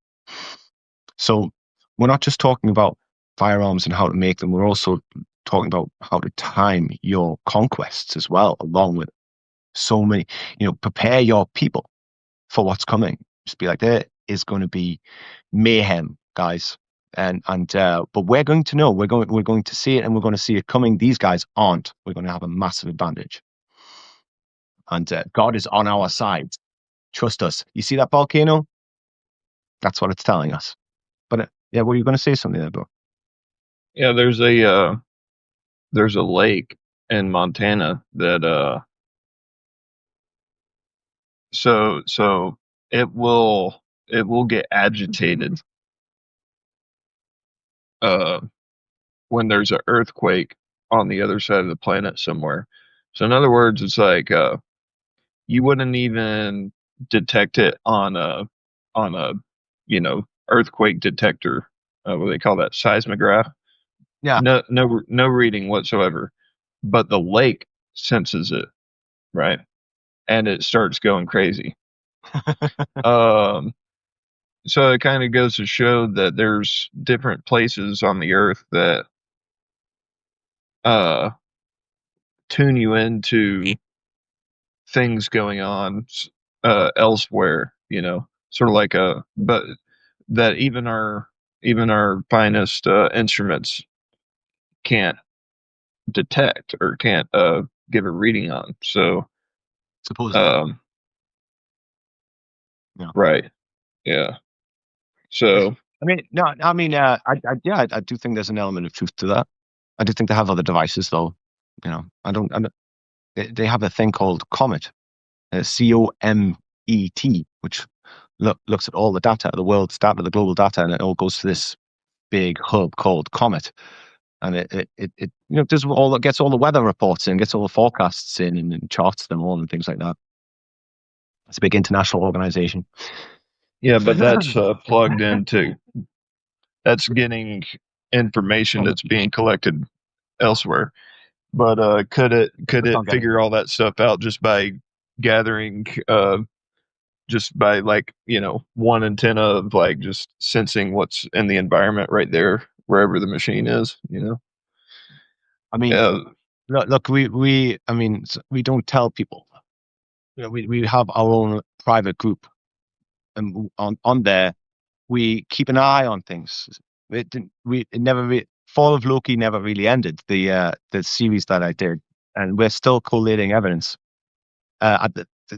So we're not just talking about firearms and how to make them, we're also talking about how to time your conquests as well, along with so many, prepare your people for what's coming. Just be like, there is going to be mayhem, guys. But we're going to know, we're going to see it, and we're going to see it coming. These guys aren't. We're going to have a massive advantage. And God is on our side. Trust us. You see that volcano? That's what it's telling us. But yeah, were you going to say something there, bro? Yeah, there's a lake in Montana that so it will get agitated when there's an earthquake on the other side of the planet somewhere. So in other words, it's like you wouldn't even detect it on a earthquake detector. What do they call that? Seismograph. Yeah. No reading whatsoever. But the lake senses it, right? And it starts going crazy. So it kind of goes to show that there's different places on the earth that tune you into things going on elsewhere, sort of like but that even our finest instruments can't detect or can't give a reading on. So supposedly. Yeah. Right. Yeah. So I do think there's an element of truth to that. I do think they have other devices, though. They have a thing called Comet, COMET, which looks at all the data, the world's data, the global data, and it all goes to this big hub called Comet, and it does gets all the weather reports in, gets all the forecasts in, and charts them all and things like that. It's a big international organization. Yeah, but that's plugged into. That's getting information that's being collected elsewhere. But could it figure all that stuff out just by gathering just by like, 1 antenna of like just sensing what's in the environment right there, wherever the machine is, I mean, Yeah. look, I mean, we don't tell people. We have our own private group, and on there, we keep an eye on things. It never Fall of Loki never really ended, the series that I did, and we're still collating evidence.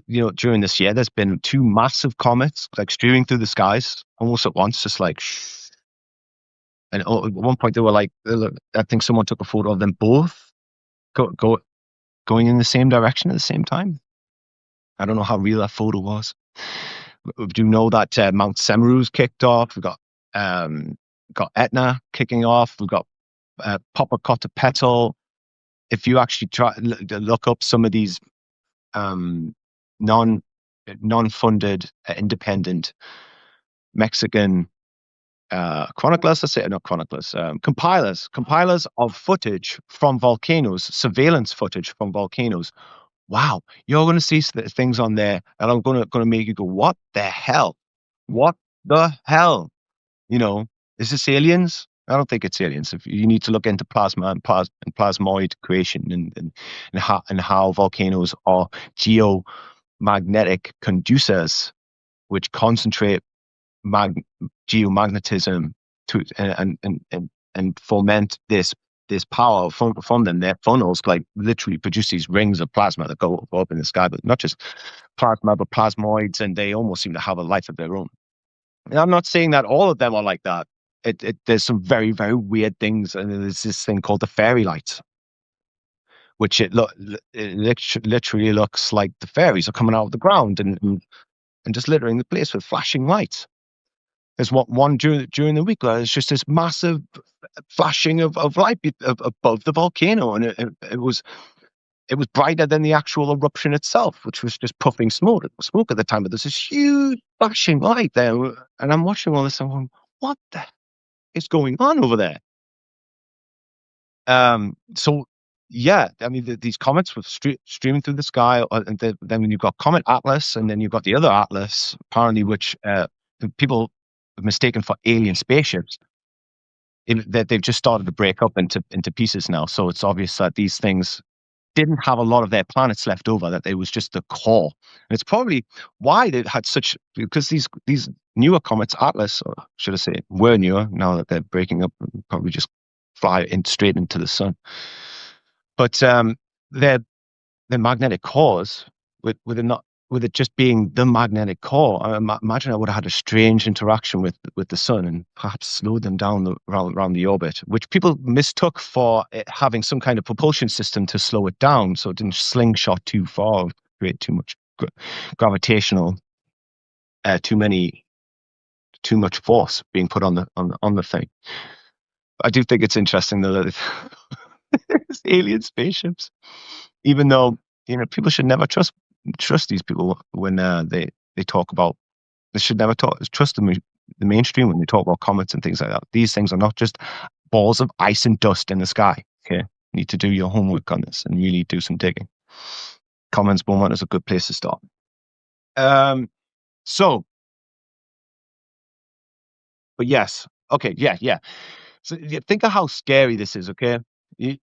During this year, there's been two massive comets like streaming through the skies almost at once, just like shh. And at one point, they were like, I think someone took a photo of them both going in the same direction at the same time. I don't know how real that photo was. We do know that Mount Semeru's kicked off. We've got Etna kicking off. We've got Popocatépetl. If you actually try look up some of these non-funded, independent Mexican chroniclers, let's say, not chroniclers, compilers of footage from volcanoes, surveillance footage from volcanoes. Wow, you're going to see things on there, and I'm going to make you go, what the hell? What the hell? Is this aliens? I don't think it's aliens. If you need to look into plasma and plasmoid creation, and how volcanoes are geomagnetic conducers, which concentrate geomagnetism to and foment this power from them. Their funnels like literally produce these rings of plasma that go up in the sky, but not just plasma, but plasmoids, and they almost seem to have a life of their own. And I'm not saying that all of them are like that. There's some very, very weird things, and there's this thing called the fairy light, which it literally looks like the fairies are coming out of the ground and just littering the place with flashing lights. There's one during the week where there's just this massive flashing of light above the volcano, and it was brighter than the actual eruption itself, which was just puffing smoke at the time. But there's this huge flashing light there, and I'm watching all this and I'm going, what the is going on over there? So yeah, I mean, these comets were streaming through the sky, and then you've got Comet Atlas, and then you've got the other Atlas, apparently, which people have mistaken for alien spaceships. That they've just started to break up into pieces now. So it's obvious that these things didn't have a lot of their planets left over, that it was just the core. And it's probably why they had because these newer comets, Atlas, or should I say, were newer, now that they're breaking up, probably just fly straight into the sun. But their magnetic cores, with it just being the magnetic core, I imagine I would have had a strange interaction with the sun and perhaps slowed them down around the orbit, which people mistook for it having some kind of propulsion system to slow it down, so it didn't slingshot too far, create too much gravitational, too much force being put on the thing. I do think it's interesting that it's alien spaceships, even though people should never trust these people when they talk about. They should never trust the mainstream when they talk about comets and things like that. These things are not just balls of ice and dust in the sky. Okay, you need to do your homework on this and really do some digging. Comments moment is a good place to start. But yes, okay, yeah. So think of how scary this is. Okay, you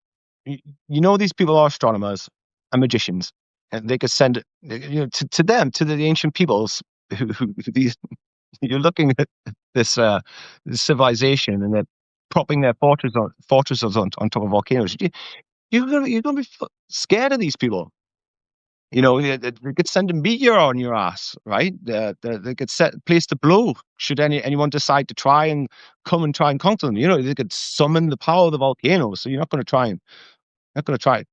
these people are astronomers and magicians, and they could send it, to them, to the ancient peoples who these. You're looking at this civilization, and they're propping their fortresses on top of volcanoes. You're gonna be scared of these people. They could send a meteor on your ass, right? They could set place to blow should anyone decide to try and conquer them. They could summon the power of the volcano. So you're not going to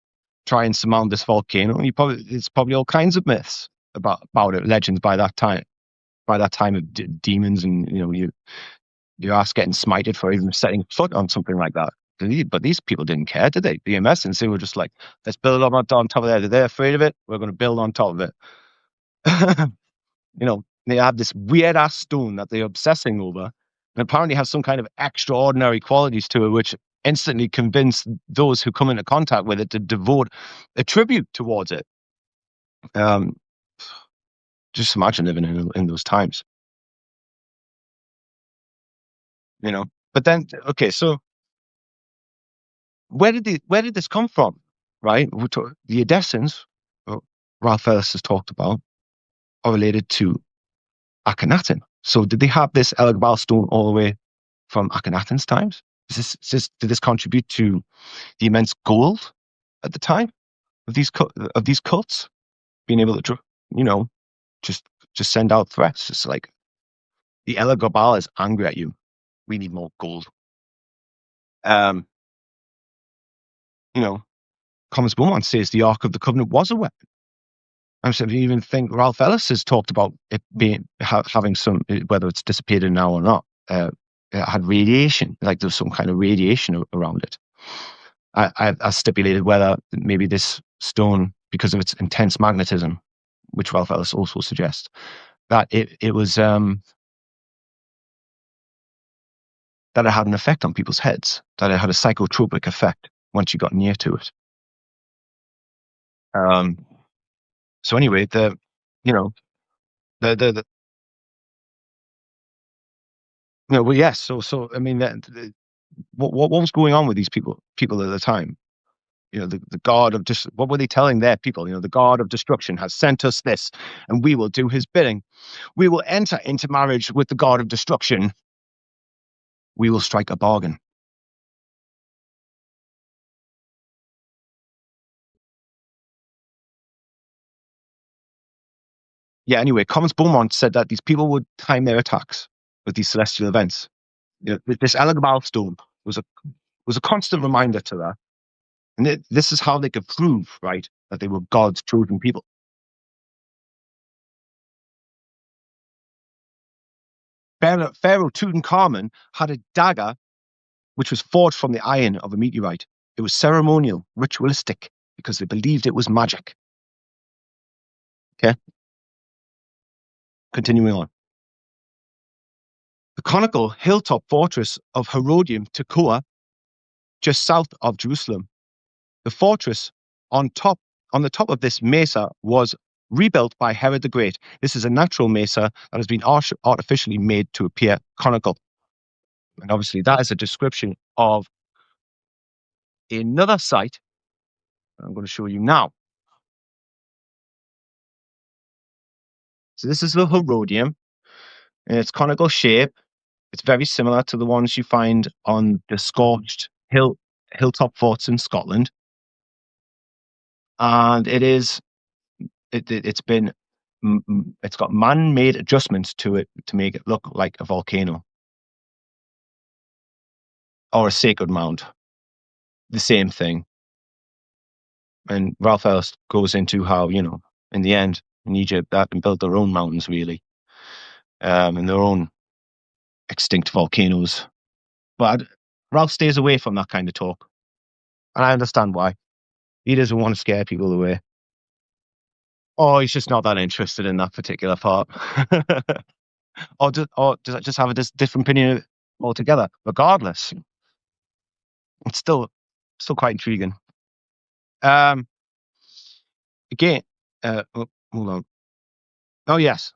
try and surmount this volcano. It's probably all kinds of myths about it, legends by that time. By that time of demons, and your ass getting smited for even setting foot on something like that. But these people didn't care, did they? The Emesans, they were just like, let's build on top of that. They're afraid of it. We're going to build on top of it. They have this weird ass stone that they're obsessing over, and apparently has some kind of extraordinary qualities to it, which instantly convince those who come into contact with it to devote a tribute towards it. Just imagine living in those times, you know. But then, okay, so where did this come from, right? The Edessans, Ralph Ellis has talked about, are related to Akhenaten. So did they have this Elagabalus stone all the way from Akhenaten's times? Did this contribute to the immense gold at the time of these cults being able to, just send out threats? Just like the Elagabalus is angry at you. We need more gold. Thomas Beaumont says the Ark of the Covenant was a weapon. I even think Ralph Ellis has talked about it being having some, whether it's dissipated now or not, it had radiation, like there's some kind of radiation around it. I stipulated whether maybe this stone, because of its intense magnetism, which Ralph Ellis also suggests, that it was that it had an effect on people's heads, that it had a psychotropic effect once you got near to it. So anyway, well, yes. So I mean, what was going on with these people at the time? The god of what were they telling their people? The god of destruction has sent us this, and we will do his bidding. We will enter into marriage with the god of destruction. We will strike a bargain. Yeah. Anyway, Thomas Beaumont said that these people would time their attacks with these celestial events. This Elagabalus stone was a constant reminder to that. And this is how they could prove, right, that they were God's chosen people. Pharaoh Tutankhamun had a dagger which was forged from the iron of a meteorite. It was ceremonial, ritualistic, because they believed it was magic. Okay? Continuing on. The conical hilltop fortress of Herodium Tekoa, just south of Jerusalem. The fortress on the top of this mesa was rebuilt by Herod the Great. This is a natural mesa that has been artificially made to appear conical. And obviously that is a description of another site I'm going to show you now. So this is the Herodium in its conical shape. It's very similar to the ones you find on the scorched hilltop forts in Scotland. And it's got man-made adjustments to it to make it look like a volcano or a sacred mound. The same thing. And Ralph Ellis goes into how, in the end, in Egypt, they had to build their own mountains, really, and their own extinct volcanoes. But Ralph stays away from that kind of talk. And I understand why. He doesn't want to scare people away. Or he's just not that interested in that particular part. or does it just have a different opinion altogether? Regardless, it's still quite intriguing. Again, hold on. Oh, yes.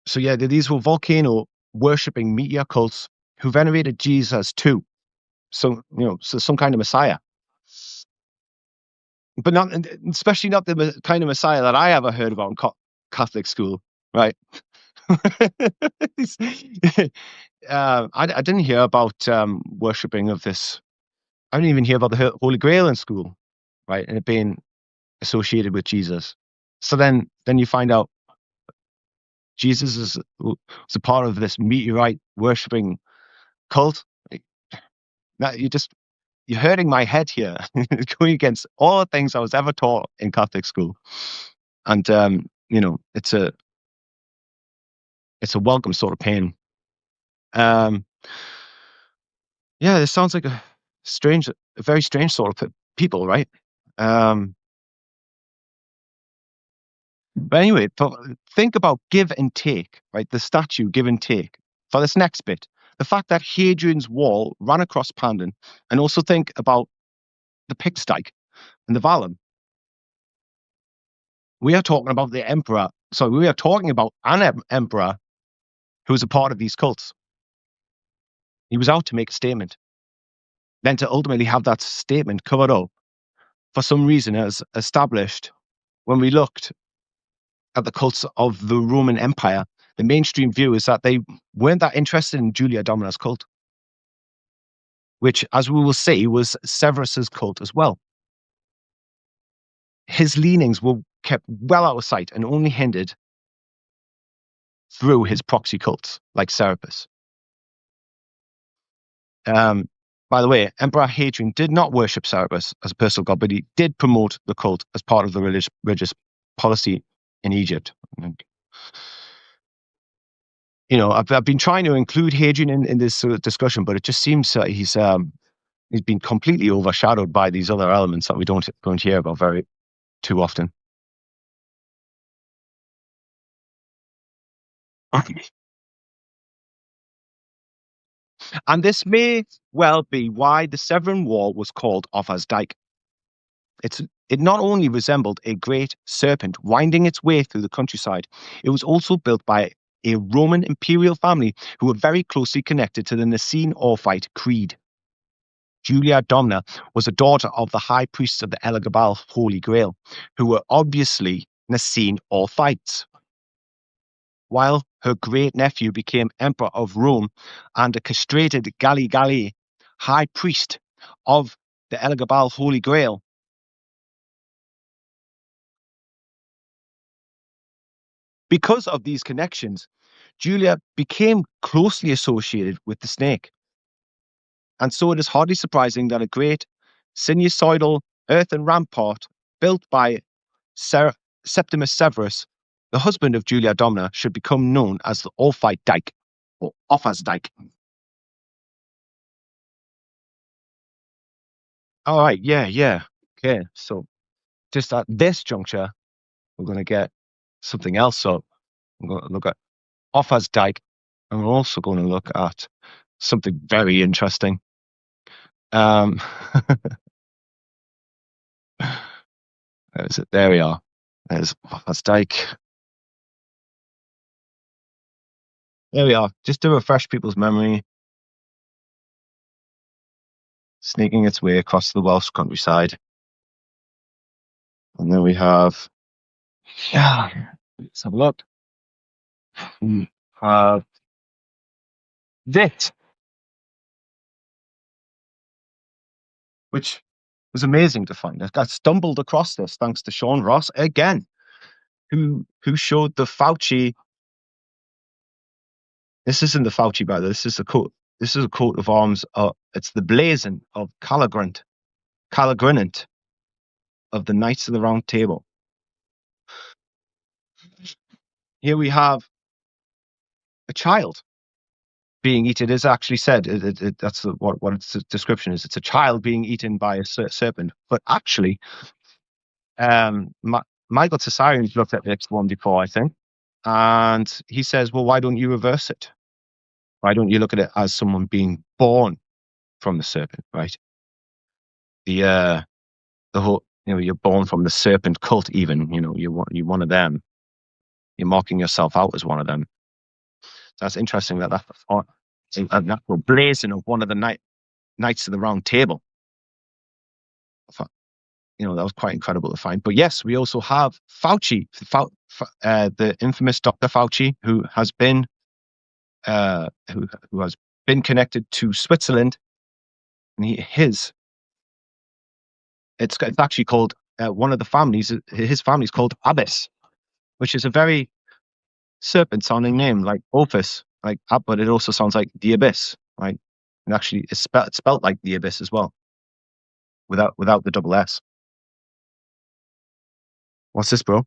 So yeah, these were volcano worshipping meteor cults who venerated Jesus too. So, so some kind of Messiah. But not, especially not the kind of Messiah that I ever heard about in Catholic school, right? I didn't hear about worshipping of this. I didn't even hear about the Holy Grail in school, right? And it being associated with Jesus. So then you find out Jesus was a part of this meteorite worshipping cult. Now you're hurting my head here, going against all the things I was ever taught in Catholic school. And it's a welcome sort of pain. Yeah, this sounds like a very strange sort of people, right? But anyway, think about give and take, right? The statue give and take. For this next bit, the fact that Hadrian's wall ran across Pandon, and also think about the Pictstike and the Vallum. We are talking about the emperor. So we are talking about an emperor who was a part of these cults. He was out to make a statement. Then to ultimately have that statement covered up, for some reason, as established when we looked at the cults of the Roman Empire, the mainstream view is that they weren't that interested in Julia Domina's cult, which, as we will see, was Severus's cult as well. His leanings were kept well out of sight and only hindered through his proxy cults, like Serapis. By the way, Emperor Hadrian did not worship Serapis as a personal god, but he did promote the cult as part of the religious policy in Egypt. And, I've been trying to include Hadrian in this sort of discussion, but it just seems he's been completely overshadowed by these other elements that we don't hear about very too often. And this may well be why the Severn Wall was called Offa's Dyke. It not only resembled a great serpent winding its way through the countryside, it was also built by a Roman imperial family who were very closely connected to the Nicene-Orphite creed. Julia Domna was a daughter of the high priests of the Elagabalus Holy Grail, who were obviously Nicene-Orphites. While her great-nephew became Emperor of Rome and a castrated galli, high priest of the Elagabalus Holy Grail. Because of these connections, Julia became closely associated with the snake. And so it is hardly surprising that a great sinusoidal earthen rampart built by Septimius Severus, the husband of Julia Domna, should become known as the Orphite Dyke, or Offa's Dyke. All right, yeah. Okay, so just at this juncture, we're going to get something else up. We're going to look at Offa's Dyke, and we're also going to look at something very interesting. Where is it? There we are. There's Offa's Dyke. There we are. Just to refresh people's memory. Sneaking its way across the Welsh countryside. And then we have... let's have a look. We have this, which was amazing to find. I stumbled across this thanks to Sean Ross again, who showed the Fauci. This isn't the Fauci, by the way. This is a coat. This is a coat of arms. It's the blazon of Calagrinant of the Knights of the Round Table. Here we have a child being eaten. It is actually said that's what its description is. It's a child being eaten by a serpent. But actually, Michael Tsarian looked at this one before, I think, and he says, "Well, why don't you reverse it? Why don't you look at it as someone being born from the serpent, right? The whole, you're born from the serpent cult. Even, you're one of them. You're marking yourself out as one of them. That's interesting. That's an actual blazon of one of the Knights of the Round Table. That was quite incredible to find. But yes, we also have Fauci, the infamous Dr. Fauci, who has been connected to Switzerland, and it's actually called one of the families. His family's called Abyss, which is a very serpent-sounding name, like Ophis, but it also sounds like the Abyss, right? And actually, it's spelled like the Abyss as well, without the double S. What's this, bro?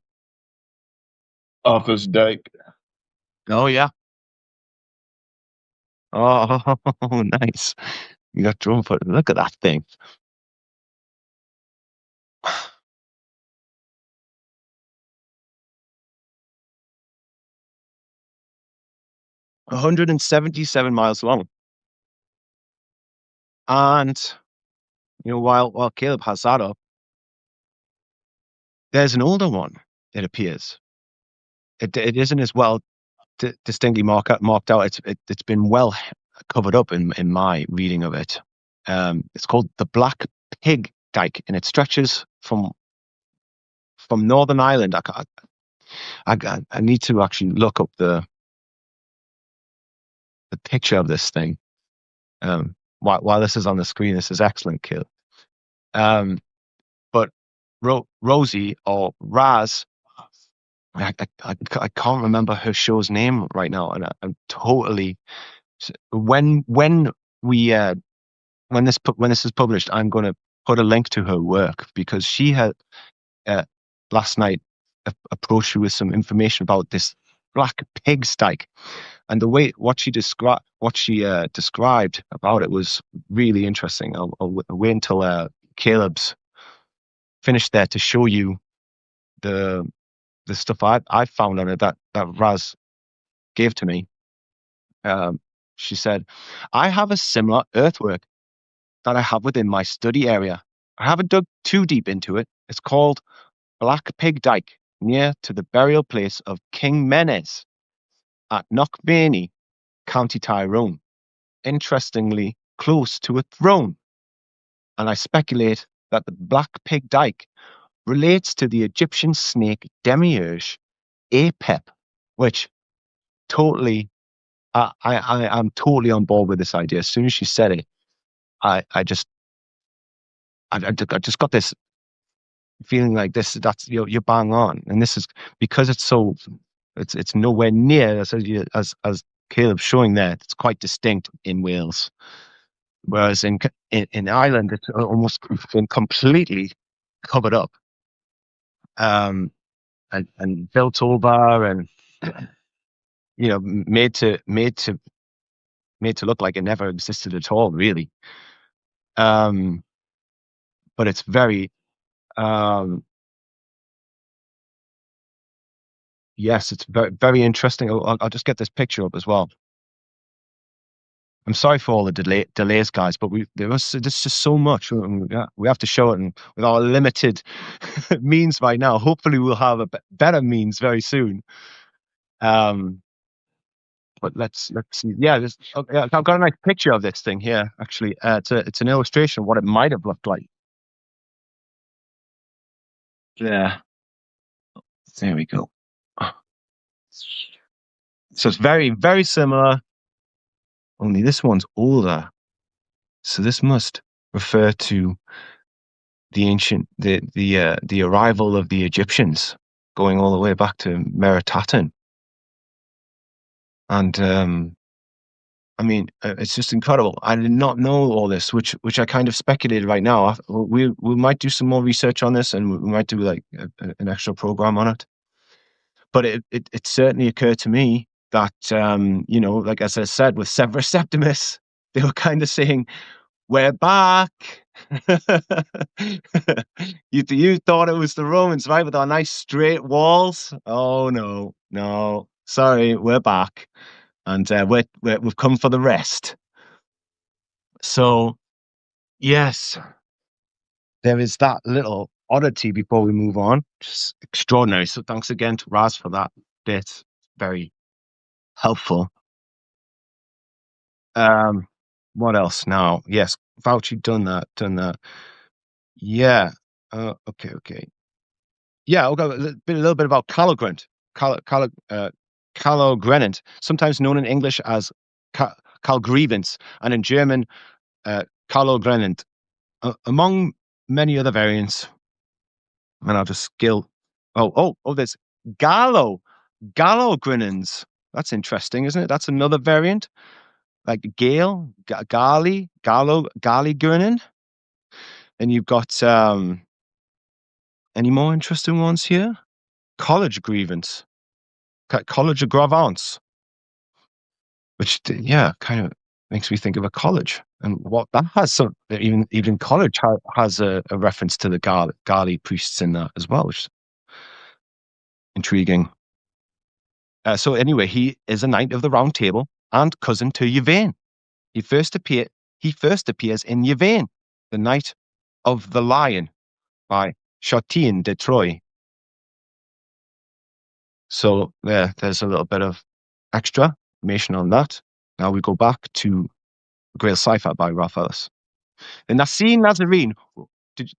Offa's Dyke. Oh yeah. Oh, nice. You got drone footage. Look at that thing. One 177 miles long. And while Caleb has that up, there's an older one it appears. It isn't as well distinctly marked out. It's been well covered up in my reading of it. It's called the Black Pig Dyke, and it stretches from Northern Ireland. I need to actually look up the picture of this thing. While this is on the screen, this is excellent, Kill. But Rosie or Raz, I can't remember her show's name right now, and I'm totally when this is published, I'm going to put a link to her work, because she had last night approached you with some information about this black pig stike, and the way what she described about it was really interesting. I'll wait until Caleb's finished there to show you the stuff I found on it that Raz gave to me. She said, I have a similar earthwork that I have within my study area. I haven't dug too deep into it. It's called Black Pig Dyke, near to the burial place of King Menes at Knockbany, County Tyrone. Interestingly, close to a throne. And I speculate that the Black Pig Dyke relates to the Egyptian snake demiurge Apep, which totally, I'm totally on board with this idea. As soon as she said it, I just got this feeling like that's you're bang on, and this is because it's nowhere near as Caleb's showing there. It's quite distinct in Wales, whereas in Ireland it's almost been completely covered up, and built over, and made to look like it never existed at all, really. But it's very yes, it's very, very interesting. I'll just get this picture up as well. I'm sorry for all the delays, guys, but there's just so much. We have to show it, and with our limited means right now, hopefully we'll have a better means very soon. But let's see. Yeah, I've got a nice picture of this thing here. Actually, it's an illustration of what it might have looked like. Yeah, there we go. So it's very, very similar. Only this one's older. So this must refer to the ancient, the arrival of the Egyptians, going all the way back to Meritaten. And I mean, it's just incredible. I did not know all this, which I kind of speculated right now. We might do some more research on this, and we might do like an extra program on it. But it certainly occurred to me that like as I said with Severus Septimus, they were kind of saying, we're back. You thought it was the Romans, right, with our nice straight walls? Oh no, sorry, we're back, and we've come for the rest. So yes, there is that little oddity before we move on. Just extraordinary. So thanks again to Raz for that bit. Very helpful. What else now? Yes, Fauci done that. Yeah. Okay. Yeah, I'll go a little bit about Calogrenant. Calogrenant, sometimes known in English as Calgrievance, and in German, Calogrenant, among many other variants. And I'll just skill. There's Gallogrenans. That's interesting, isn't it? That's another variant, like Gale, Galli, Galligrenan. And you've got any more interesting ones here? College grievance, college grievance, which kind of makes me think of a college, and what that has. So even college has a reference to the Galli priests in that as well, which is intriguing. So anyway, he is a knight of the Round Table and cousin to Yvain. He first appears in Yvain, the Knight of the Lion, by Chatillon de Troyes. So there's a little bit of extra information on that. Now we go back to Grail Cipher by Ralph Ellis. The Nicene Nazarene. The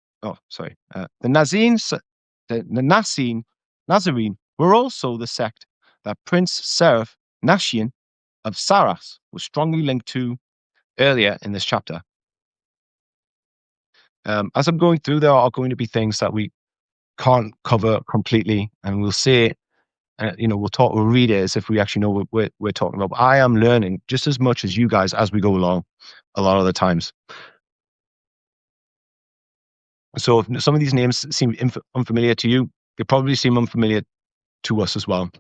Nicene Nazarene were also the sect that Prince Seraph Nascian of Sarras was strongly linked to earlier in this chapter. As I'm going through, there are going to be things that we can't cover completely, and we'll say, we'll read it as if we actually know what we're talking about. But I am learning just as much as you guys as we go along a lot of the times. So if some of these names seem unfamiliar to you, they probably seem unfamiliar to us as well.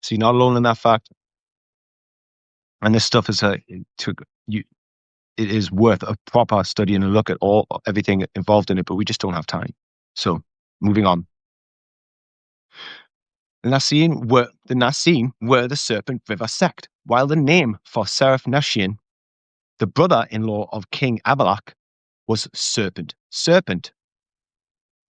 So you're not alone in that fact. And this stuff is it is worth a proper study and a look at everything involved in it, but we just don't have time. So moving on. The Nicene were the Serpent River sect, while the name for Seraph Nascian, the brother-in-law of King Abelach, was Serpent.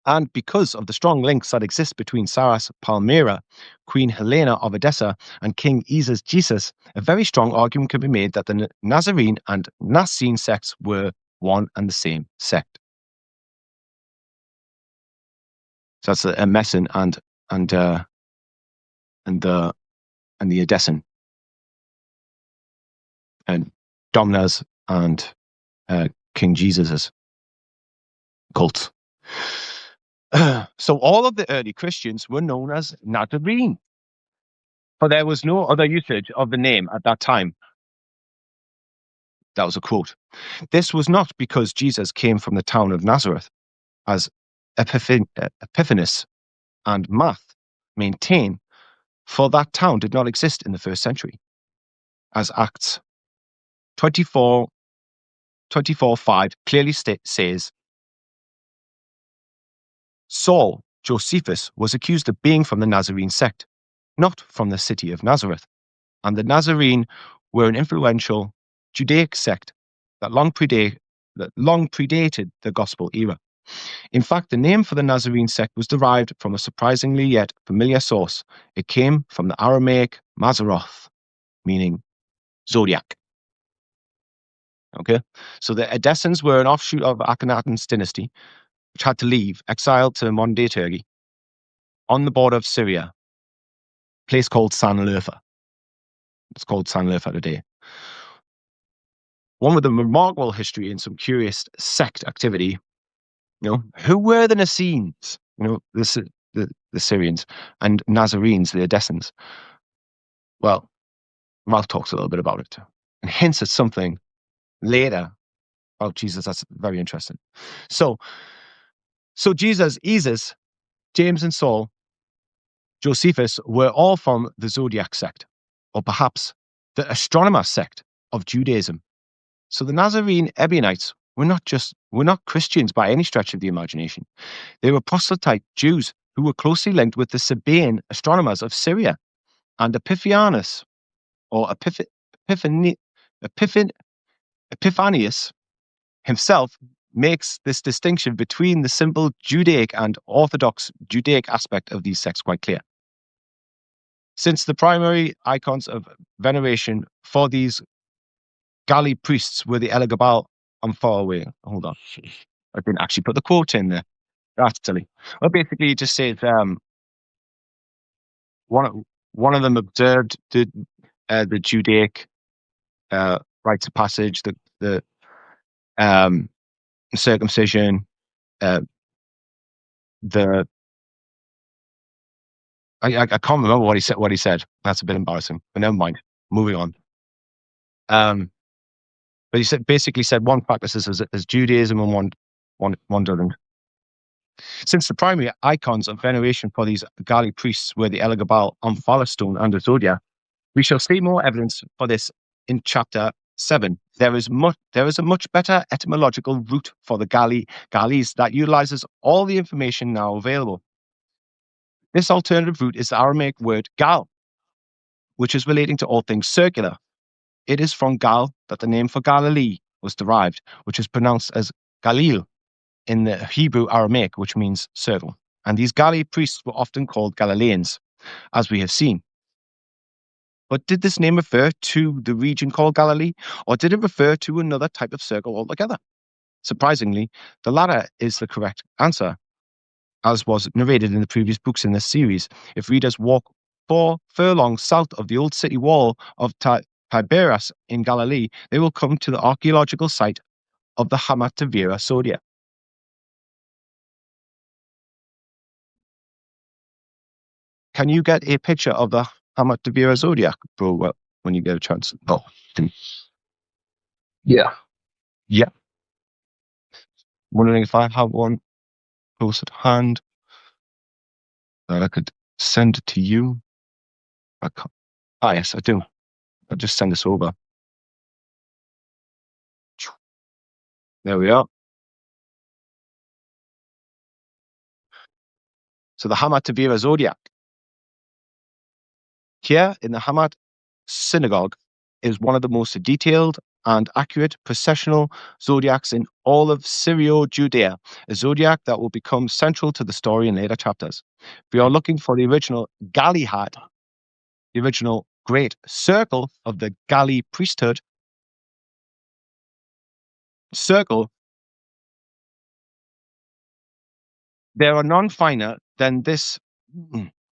And because of the strong links that exist between Sarras Palmyra, Queen Helena of Edessa, and King Isa's Jesus, a very strong argument can be made that the Nazarene and Nicene sects were one and the same sect. So that's the Emesan and the Edessan and Domna's and King Jesus's cults. So all of the early Christians were known as Nazarene, for there was no other usage of the name at that time. That was a quote. This was not because Jesus came from the town of Nazareth, as Epiphanes and Math maintain, for that town did not exist in the first century, as Acts 24:5 clearly says. Saul, Josephus, was accused of being from the Nazarene sect, not from the city of Nazareth, and the Nazarene were an influential Judaic sect that long predated the Gospel era. In fact, the name for the Nazarene sect was derived from a surprisingly yet familiar source. It came from the Aramaic Mazaroth, meaning zodiac. Okay, so the Edessans were an offshoot of Akhenaten's dynasty, which had to leave, exiled to modern-day Turkey, on the border of Syria, a place called Sanliurfa. It's called Sanliurfa today. One with a remarkable history and some curious sect activity. Who were the Nicenes? The Syrians, and Nazarenes, the Edessans. Well, Ralph talks a little bit about it and hints at something later. Oh, Jesus, that's very interesting. So Jesus, Isis, James and Saul, Josephus were all from the zodiac sect, or perhaps the astronomer sect of Judaism. So the Nazarene Ebionites were not Christians by any stretch of the imagination. They were proselyte Jews who were closely linked with the Sabaean astronomers of Syria, and Epiphanius, or Epiphanius himself makes this distinction between the simple Judaic and Orthodox Judaic aspect of these sects quite clear. Since the primary icons of veneration for these galli priests were the Elagabalus, I'm far away. Hold on. I didn't actually put the quote in there. That's silly. Well, basically, it just says one of them observed the Judaic rites of passage, the circumcision, I can't remember what he said. That's a bit embarrassing, but never mind. Moving on. But he basically said one practices as Judaism and one doesn't. Since the primary icons of veneration for these galli priests were the Elagabalus, Omphalos stone, and the zodiac, we shall see more evidence for this in chapter 7. There is a much better etymological root for the gallis that utilizes all the information now available. This alternative root is the Aramaic word gal, which is relating to all things circular. It is from Gal that the name for Galilee was derived, which is pronounced as Galil in the Hebrew Aramaic, which means circle. And these Galli priests were often called Galileans. as we have seen. But did this name refer to the region called Galilee, or did it refer to another type of circle altogether? Surprisingly, the latter is the correct answer, as was narrated in the previous books in this series. If readers walk 4 furlongs south of the old city wall of Tiberias in Galilee, they will come to the archaeological site of the Hamat zodiac. Can you get a picture of the Hamat zodiac, bro? Well, when you get a chance. Oh, Yeah. yeah. Wondering if I have one close at hand that I could send it to you. I can't. Ah, yes, I do. I'll just send this over. There we are. So the Hamat zodiac here in the Hamat synagogue is one of the most detailed and accurate processional zodiacs in all of Syrio-Judea, a zodiac that will become central to the story in later chapters. We are looking for the original galli hat, the original great circle of the galli priesthood. Circle. There are none finer than this.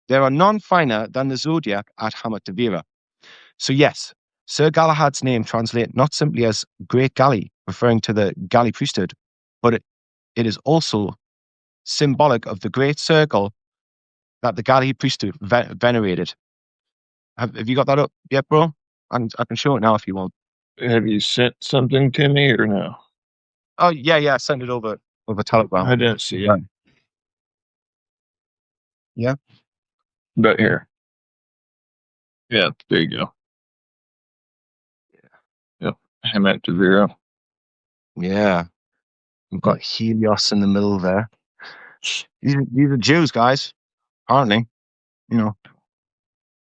There are none finer than the zodiac at Hamat. So yes, Sir Galahad's name translates not simply as Great Galli, referring to the Galli priesthood, but it is also symbolic of the great circle that the Galli priesthood venerated. Have you got that up yet, bro? I can show it now if you want. Have you sent something to me or no? Oh yeah, send it over Telegram. I didn't see it. Yeah. But here. Yeah, there you go. Yep. Hamat to 0. Yeah. We've got Helios in the middle there. These are Jews, guys. Apparently.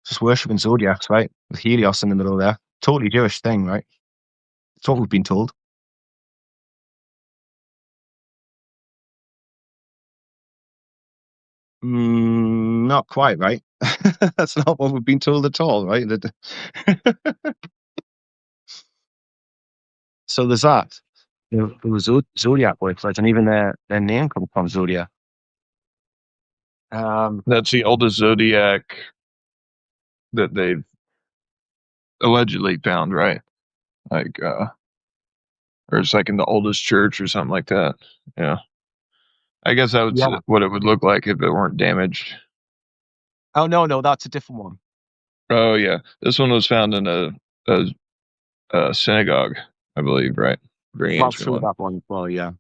Just worshipping zodiacs, right? With Helios in the middle there. Totally Jewish thing, right? That's what we've been told. Not quite, right? That's not what we've been told at all, right? So there's that. There was zodiac workers, and even their name comes from zodiac. That's the oldest zodiac that they've allegedly found, right? Like, or it's like in the oldest church or something like that. Yeah. I guess that was what it would look like if it weren't damaged. Oh no, that's a different one. Oh yeah, this one was found in a synagogue, I believe, right? Very I'll ancient show one. that one as well. Yeah.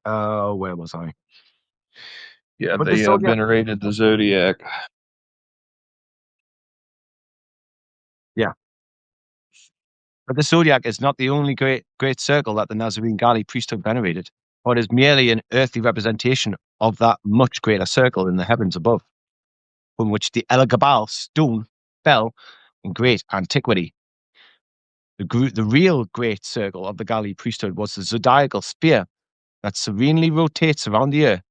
Where was I? Yeah, but they venerated the zodiac. Yeah. But the zodiac is not the only great circle that the Nazarene Galli priesthood venerated, but is merely an earthly representation of that much greater circle in the heavens above, from which the Elagabalus stone fell in great antiquity. The real great circle of the Galli priesthood was the zodiacal sphere that serenely rotates around the earth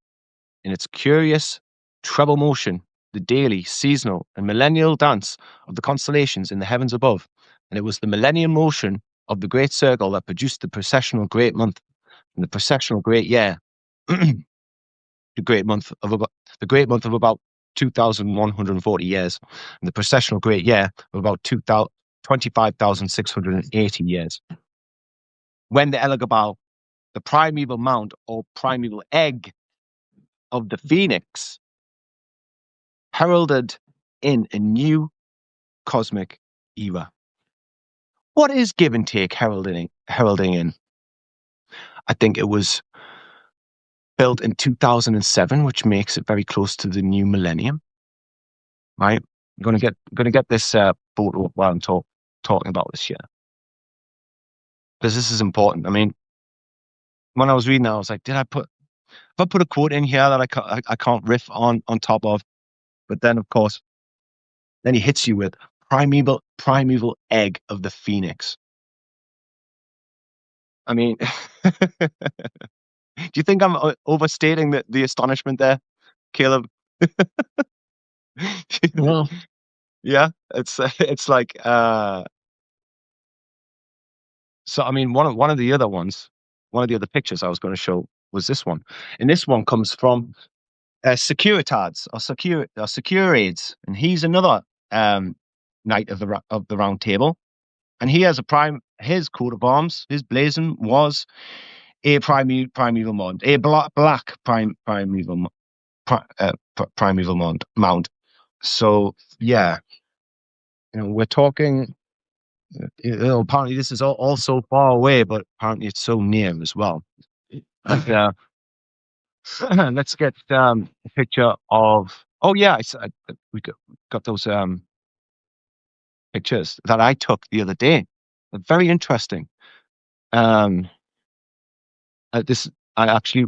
in its curious treble motion, the daily, seasonal, and millennial dance of the constellations in the heavens above. And it was the millennium motion of the great circle that produced the processional great month and the processional great year. the great month of about 2,140 years, and the processional great year of about 25,680 years. When the Elagabal, the primeval mount or primeval egg of the phoenix, heralded in a new cosmic era. What is give and take heralding in? I think it was built in 2007, which makes it very close to the new millennium. Right? I'm gonna get this photo up while I'm talking about this here, because this is important. I mean, when I was reading that, I was like, if I put a quote in here that I can't riff on top of? But then, of course, then he hits you with primeval egg of the phoenix. I mean, you think I'm overstating the astonishment there, Caleb? Well, Yeah, it's like so. I mean, one of the other ones, one of the other pictures I was going to show was this one, and this one comes from Securitas or Securiades, and he's another knight of the Round Table, and he has his coat of arms, his blazon was a primeval mount, a black primeval mount. So yeah, we're talking. Apparently this is all so far away, but apparently it's so near as well. But, let's get a picture of. Oh yeah, we got those pictures that I took the other day. They're very interesting. This I actually,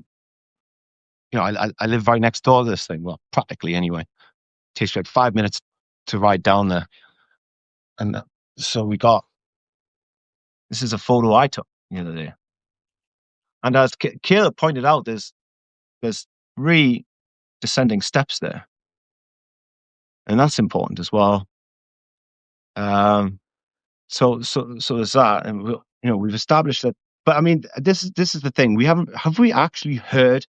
I live right next door to this thing. Well, practically anyway. It takes like 5 minutes to ride down there, and so we got. This is a photo I took the other day, and as Caleb pointed out, there's 3 descending steps there, and that's important as well. So there's that, and we've established that. But I mean, this is the thing. Have we actually heard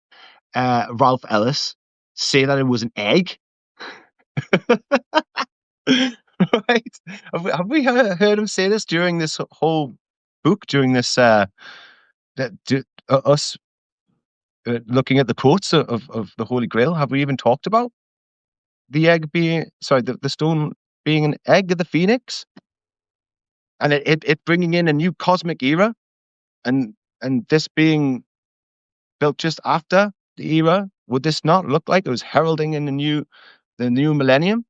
Ralph Ellis say that it was an egg? Right? Have we heard him say this during this whole book? During this us looking at the quotes of the Holy Grail? Have we even talked about the egg being the stone being an egg of the phoenix, and it bringing in a new cosmic era, and this being built just after the era? Would this not look like it was heralding in the new millennium?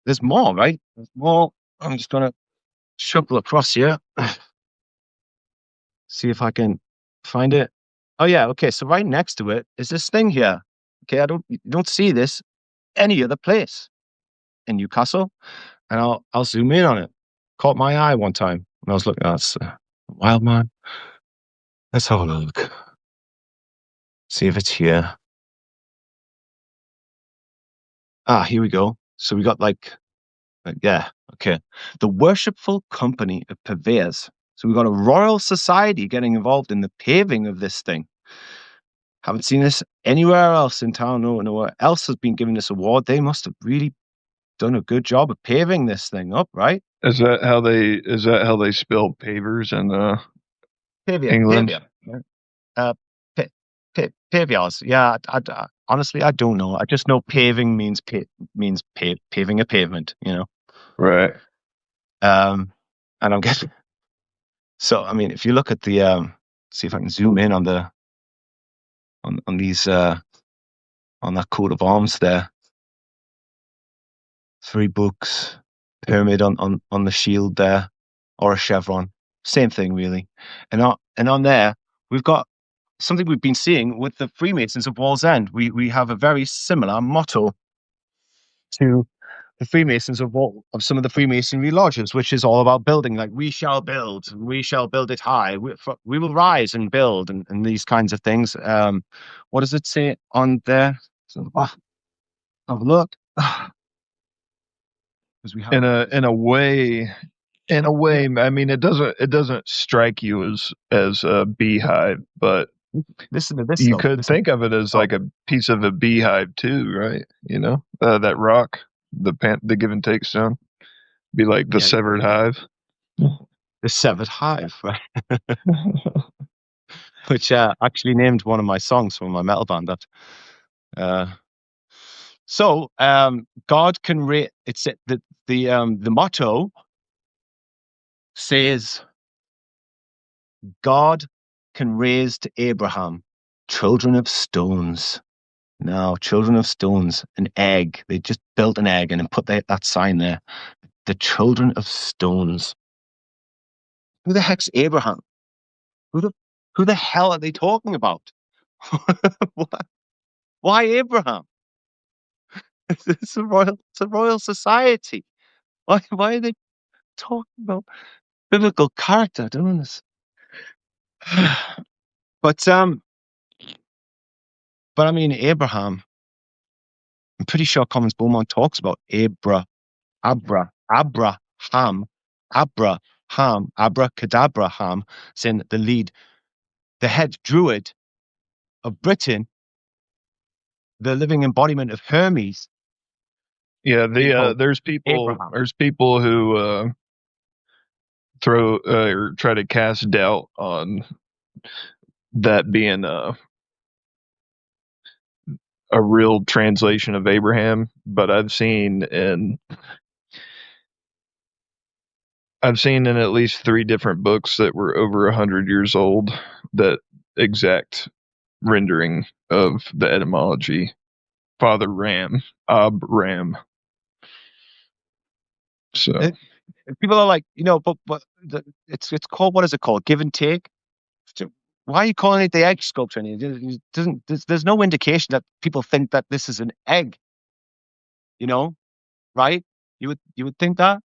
There's more, right? There's more. I'm just gonna shuffle across here, see if I can find it. Oh yeah, okay. So right next to it is this thing here. Okay, you don't see this any other place in Newcastle, and I'll zoom in on it. Caught my eye one time when I was looking at wild man. Let's have a look. See if it's here. Ah, here we go. So we got yeah, okay. The Worshipful Company of Purveyors. So we've got a royal society getting involved in the paving of this thing. Haven't seen this anywhere else in town. Nowhere else has been given this award. They must have really done a good job of paving this thing up, right? Is that how they spell pavers in England? Pavers. Yeah, honestly, I don't know. I just know paving means paving a pavement, Right. And I'm guessing. So, I mean, if you look at the, see if I can zoom in on these, on that coat of arms there. 3 books, pyramid on the shield there, or a chevron. Same thing, really. And on there, we've got something we've been seeing with the Freemasons of Wallsend. We have a very similar motto to the Freemasons of some of the Freemasonry lodges, which is all about building. Like, we shall build it high. We will rise and build, and these kinds of things. What does it say on there? So, have a look. Because we have in a way, I mean, it doesn't strike you as a beehive, but listen to this. you could think of it as like a piece of a beehive too, right? That rock, the give and take stone, be like the severed hive. The severed hive, right? Which actually named one of my songs from my metal band. So God can raise. It's the motto says, God can raise to Abraham children of stones. Now, children of stones, an egg. They just built an egg and then put that sign there. The children of stones. Who the heck's Abraham? Who the hell are they talking about? Why Abraham? It's a royal society. Why are they talking about biblical character doing this? But I mean, Abraham. I'm pretty sure Commons Beaumont talks about Abraham, Abracadabraham, saying that the head druid of Britain, the living embodiment of Hermes, Yeah, being called there's people Abraham. who throw or try to cast doubt on that being a real translation of Abraham, but I've seen in at least 3 different books that were over 100 years old that exact rendering of the etymology. Father Ram, Ab Ram. So People are like, but it's called, what is it called? Give and take. So why are you calling it the egg sculpture? And it doesn't. There's no indication that people think that this is an egg. Right? You would think that,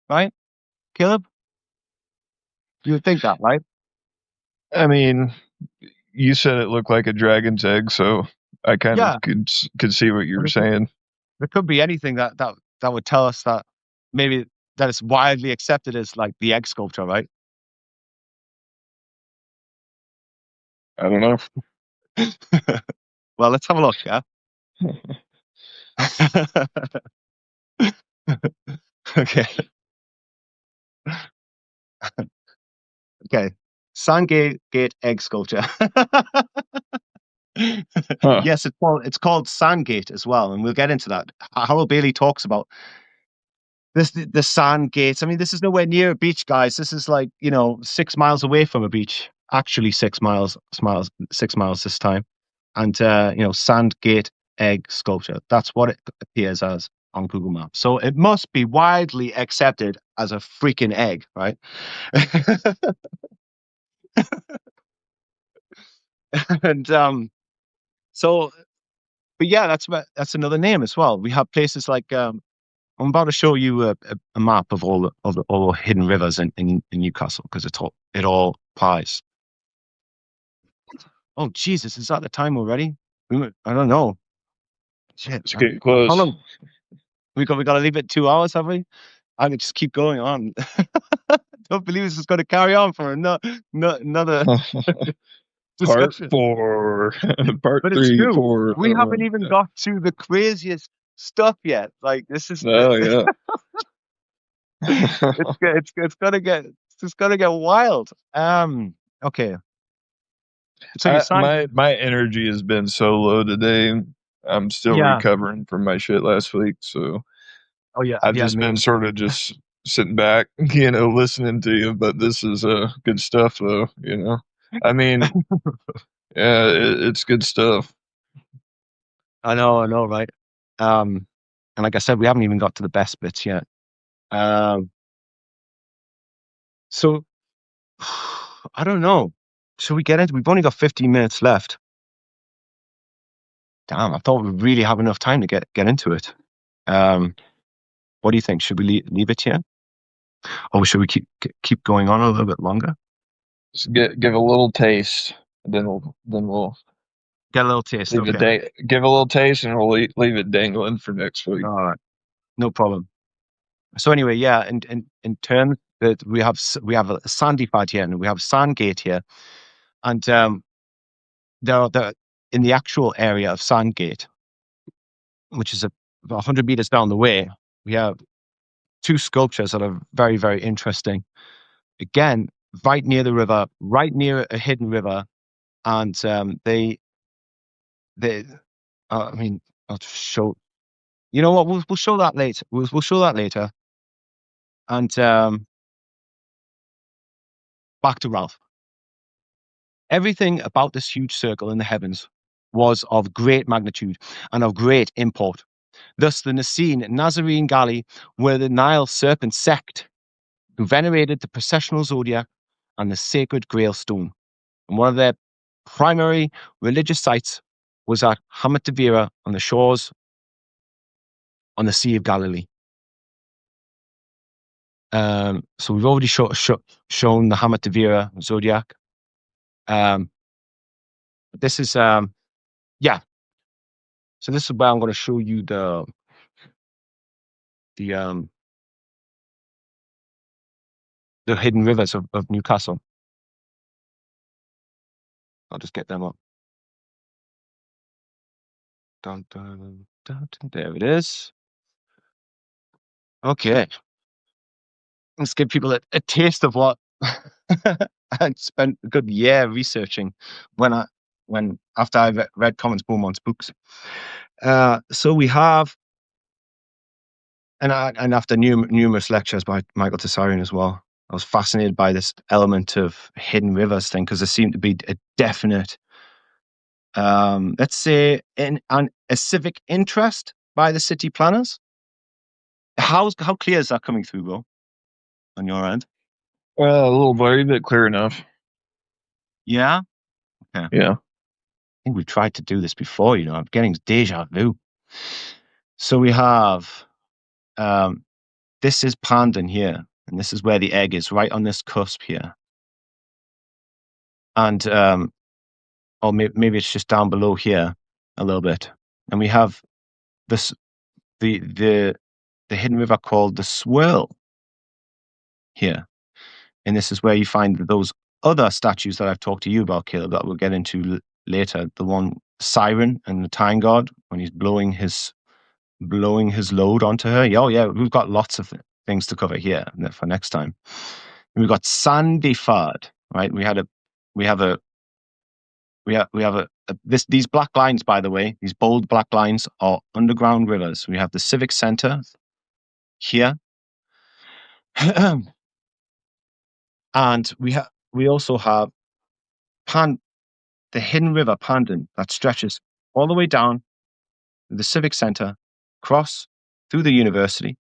right, Caleb? You would think that, right? I mean, you said it looked like a dragon's egg, so I kind Yeah. of could see what you were There saying. could be anything that would tell us that maybe that it's widely accepted as like the egg sculpture, right? I don't know. Well, let's have a look, yeah. Okay. Okay. Sandgate gate egg sculpture. Huh. Yes, it's called Sandgate as well, and we'll get into that. Harold Bailey talks about the sand gates. I mean, this is nowhere near a beach, guys. This is like 6 miles away from a beach. Actually, 6 miles this time. And Sandgate egg sculpture. That's what it appears as on Google Maps. So it must be widely accepted as a freaking egg, right? And so, but yeah, that's another name as well. We have places like I'm about to show you a map of all the hidden rivers in Newcastle, because it all applies. Oh Jesus, is that the time already? I don't know. Shit. It's getting How close. long? We got to leave it 2 hours, have we? I could just keep going on. Don't believe this is going to carry on for another Part discussion. 4, part But it's 3, true. 4. We haven't even got to the craziest stuff yet. Like this is Oh yeah. it's just gonna get wild. Okay. So you're saying, my energy has been so low today. I'm still yeah. recovering from my shit last week, so Oh yeah, I've yeah, just been sort of just sitting back, listening to you. But this is good stuff, though. I mean, yeah, it's good stuff. I know, right? And like I said, we haven't even got to the best bits yet. So I don't know. Should we get into? We've only got 15 minutes left. Damn, I thought we'd really have enough time to get into it. What do you think? Should we leave it here, or should we keep going on a little bit longer? Just give a little taste, and then we'll Get a little taste. leave Okay. give a little taste, and we'll leave it dangling for next week. All right. No problem. So anyway, yeah, in terms that we have a sandy fad here, and we have Sandgate here, and there in the actual area of Sandgate, which is about 100 meters down the way, we have 2 sculptures that are very, very interesting. Again, right near the river, right near a hidden river, and they I mean, I'll just show. You know what? We'll show that later. We'll show that later. And back to Ralph. Everything about this huge circle in the heavens was of great magnitude and of great import. Thus, the Nicene Nazarene Galli were the Nile serpent sect, who venerated the processional zodiac and the sacred Grail stone. And one of their primary religious sites was at Hamatavira on the shores on the Sea of Galilee. So we've already shown the Hamatavira zodiac. This is yeah. So this is where I'm going to show you the hidden rivers of Newcastle. I'll just get them up. Dun, dun, dun, dun. There it is. Okay. Let's give people a taste of what I spent a good year researching after I read Comments Beaumont's books. So we have, and after numerous lectures by Michael Tessarian as well, I was fascinated by this element of hidden rivers thing because there seemed to be a definite, let's say, a civic interest by the city planners. How clear is that coming through, Will, on your end? A little blurry, but clear enough. Yeah. Okay. Yeah. I think we've tried to do this before. I'm getting deja vu. So we have, this is Pandon here, and this is where the egg is, right on this cusp here. And or maybe it's just down below here a little bit. And we have this the hidden river called the Swirl here. And this is where you find those other statues that I've talked to you about, Caleb, that we'll get into later. The one Siren and the Time God when he's blowing his load onto her. Oh yeah, we've got lots of things to cover here for next time. And we've got Sandifard, right? These black lines, by the way, these bold black lines are underground rivers. We have the Civic Center here. And we also have the hidden river Pandon that stretches all the way down the Civic Center, cross through the university.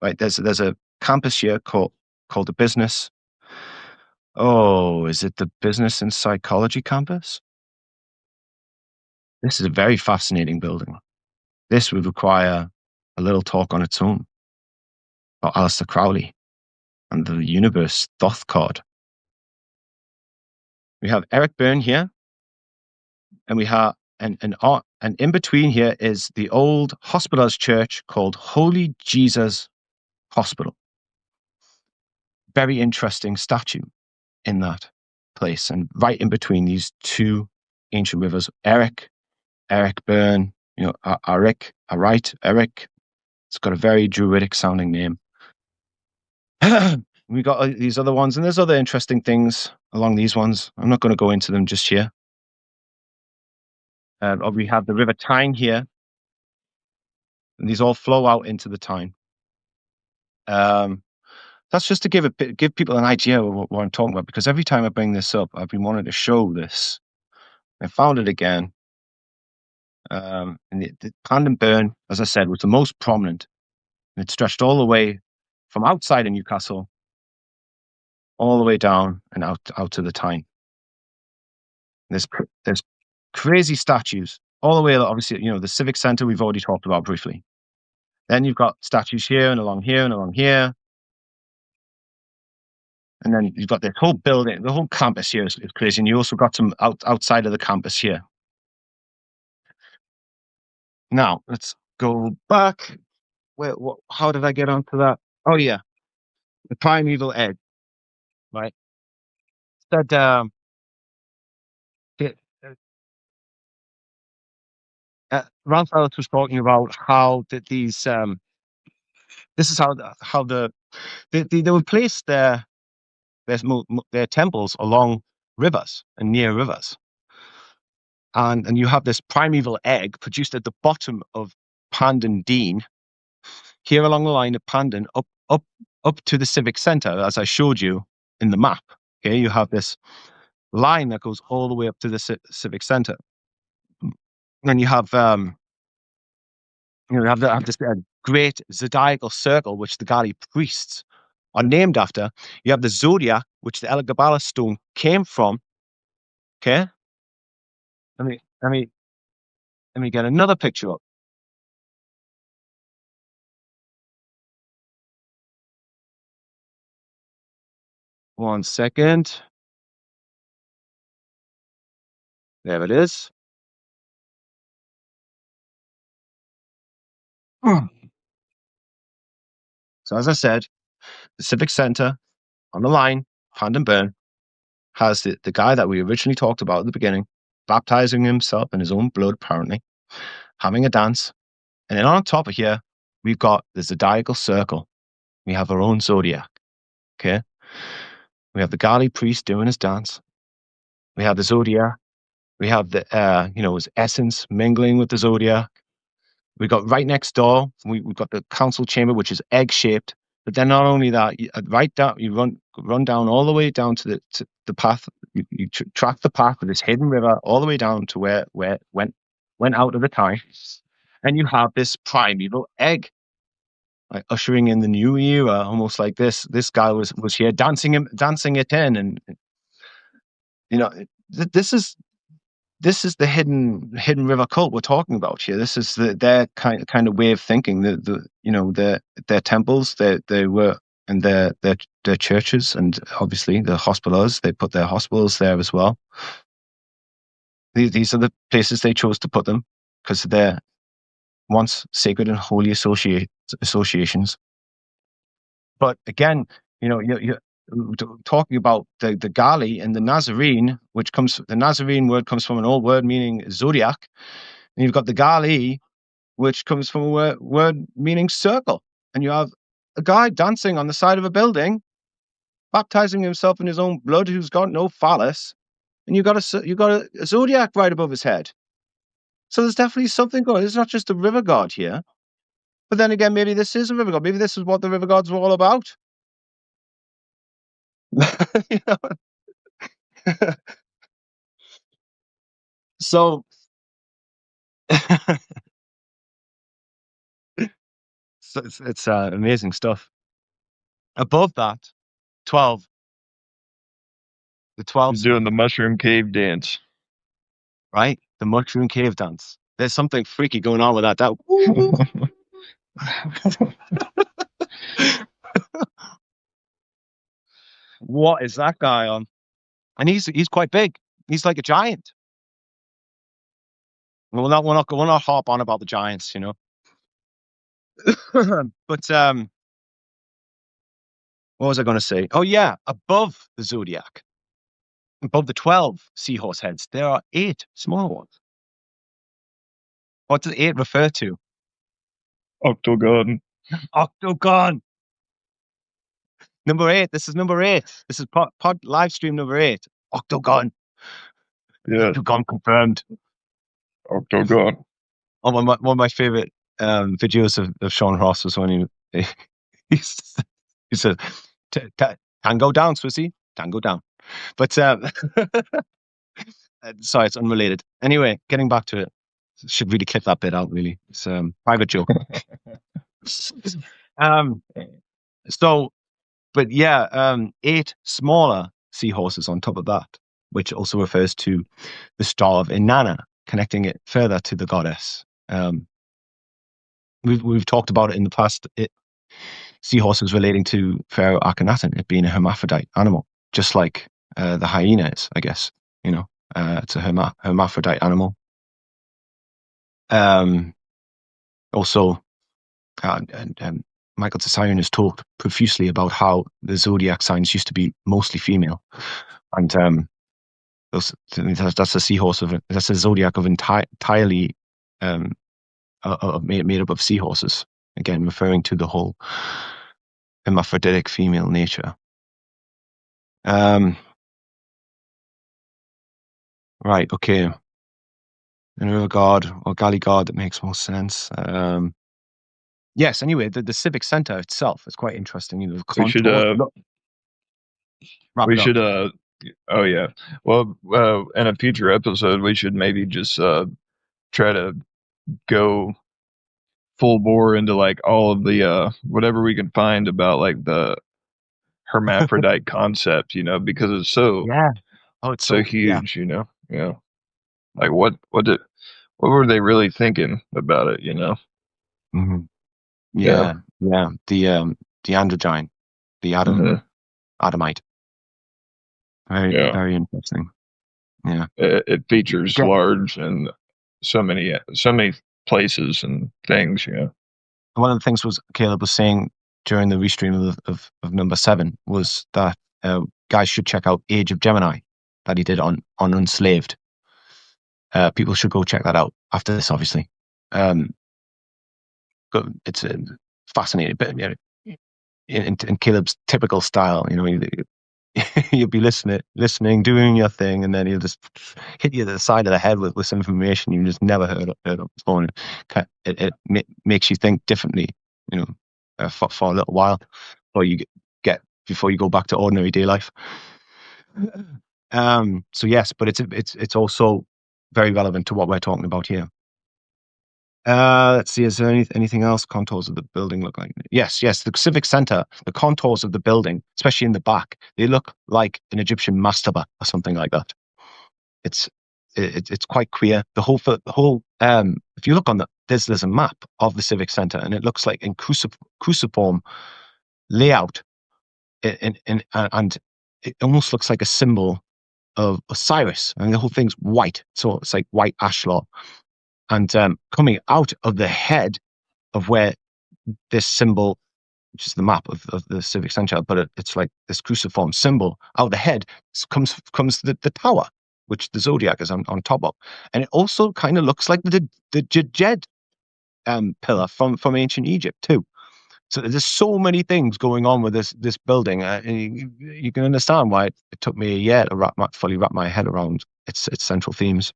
Right, there's a campus here called the Business. Oh, is it the Business and Psychology campus? This is a very fascinating building. This would require a little talk on its own about Aleister Crowley and the universe Thoth card. We have Eric Byrne here, and we have and in between here is the old hospital's church called Holy Jesus Hospital. Very interesting statue in that place, and right in between these two ancient rivers, Eric Byrne, Eric. It's got a very Druidic sounding name. We got these other ones, and there's other interesting things along these ones. I'm not going to go into them just here. We have the River Tyne here, and these all flow out into the Tyne. That's just to give people an idea of what I'm talking about, because every time I bring this up, I've been wanting to show this. I found it again. And the Pandon Burn, as I said, was the most prominent. It stretched all the way from outside of Newcastle, all the way down and out to the Tyne. There's crazy statues all the way. Obviously, the Civic Center we've already talked about briefly. Then you've got statues here and along here and along here. And then you've got this whole building, the whole campus here is crazy. And you also got some outside of the campus here. Now, let's go back. How did I get onto that? Oh, yeah. The primeval egg, right? That Ralph Ellis was talking about how these this is how they would place their temples along rivers and near rivers, and you have this primeval egg produced at the bottom of Pandon Dene, here along the line of Pandon up to the Civic Center, as I showed you in the map. Okay, you have this line that goes all the way up to the Civic Center, and you have this great zodiacal circle which the galli priests are named after. You have the zodiac, which the Elagabalus stone came from. Okay, let me get another picture up. One second. There it is. So as I said, the Civic Center on the line, Pandon Dene, has the guy that we originally talked about at the beginning, baptizing himself in his own blood, apparently, having a dance. And then on top of here, we've got the zodiacal circle. We have our own zodiac. Okay. We have the galli priest doing his dance. We have the zodiac. We have the, his essence mingling with the zodiac. We got right next door. We've got the council chamber, which is egg-shaped. But then not only that, right down, you run down all the way down to the path. You track the path of this hidden river all the way down to where it went out of the time, and you have this primeval egg, like ushering in the new era, almost like this. This guy was here dancing it in, and this is the hidden river cult we're talking about here. This is their kind of way of thinking. Their temples, they were, and their churches, and obviously the hospitals. They put their hospitals there as well. These are the places they chose to put them because they're once sacred and holy associations. But again, you're talking about the galli and the Nazarene, the Nazarene word comes from an old word meaning zodiac, and you've got the galli, which comes from a word meaning circle, and you have a guy dancing on the side of a building, baptizing himself in his own blood, who's got no phallus, and you got a zodiac right above his head. So there's definitely something going on. It's not just a river god here. But then again, maybe this is a river god. Maybe this is what the river gods were all about. So, it's amazing stuff. Above that, 12. The 12. He's doing the mushroom cave dance. Right? The mushroom cave dance. There's something freaky going on with that. What is that guy on? And he's quite big. He's like a giant. We'll not harp on about the giants, But what was I going to say? Oh yeah, above the zodiac, above the 12 seahorse heads, there are 8 small ones. What does 8 refer to? Octagon. Octagon. Number 8. This is number 8. This is pod live stream number 8. Octagon. Yeah. Octagon confirmed. Octagon. Oh, one of my favorite videos of Sean Ross was when he said, "Tango down, Swissy, tango down." But sorry, it's unrelated. Anyway, getting back to it, should really clip that bit out. Really, it's private joke. But yeah, 8 smaller seahorses on top of that, which also refers to the star of Inanna, connecting it further to the goddess. We've talked about it in the past. Seahorses relating to Pharaoh Akhenaten, it being a hermaphrodite animal, just like the hyena is, I guess. It's a hermaphrodite animal. Also, Michael Tsarion has talked profusely about how the zodiac signs used to be mostly female, and that's a seahorse that's a zodiac of entirely made up of seahorses. Again, referring to the whole hermaphroditic female nature. Right. Okay. And river god or galley god, that makes more sense. Yes. Anyway, the Civic Center itself is quite interesting. We should. Oh yeah. Well, in a future episode, we should maybe just try to go full bore into like all of the whatever we can find about like the hermaphrodite concept, because it's so it's so huge, yeah. Like what were they really thinking about it, Mm-hmm. Yeah. The androgyne, the Adamite. Very interesting. Yeah. It features Yeah. large and so many places and things. Yeah. One of the things was Caleb was saying during the restream of number 7 was that guys should check out Age of Gemini that he did on Unslaved. People should go check that out after this, obviously. It's fascinating, but in Caleb's typical style, you'll be listening, doing your thing, and then he'll just hit you to the side of the head with some information you just never heard of before. It makes you think differently, for a little while, before you go back to ordinary day life. So yes, but it's also very relevant to what we're talking about here. Let's see, is there anything else? Contours of the building look like... Yes, the Civic Center, the contours of the building, especially in the back, they look like an Egyptian mastaba or something like that. It's quite queer. The whole if you look on there's a map of the Civic Center, and it looks like in cruciform layout, and it almost looks like a symbol of Osiris. I mean, the whole thing's white, so it's like white ashlar. And coming out of the head of where this symbol, which is the map of the Civic Center, but it's like this cruciform symbol, out of the head comes the tower, which the zodiac is on top of. And it also kind of looks like the Djed pillar from ancient Egypt too. So there's so many things going on with this building. You can understand why it took me a year to fully wrap my head around its central themes.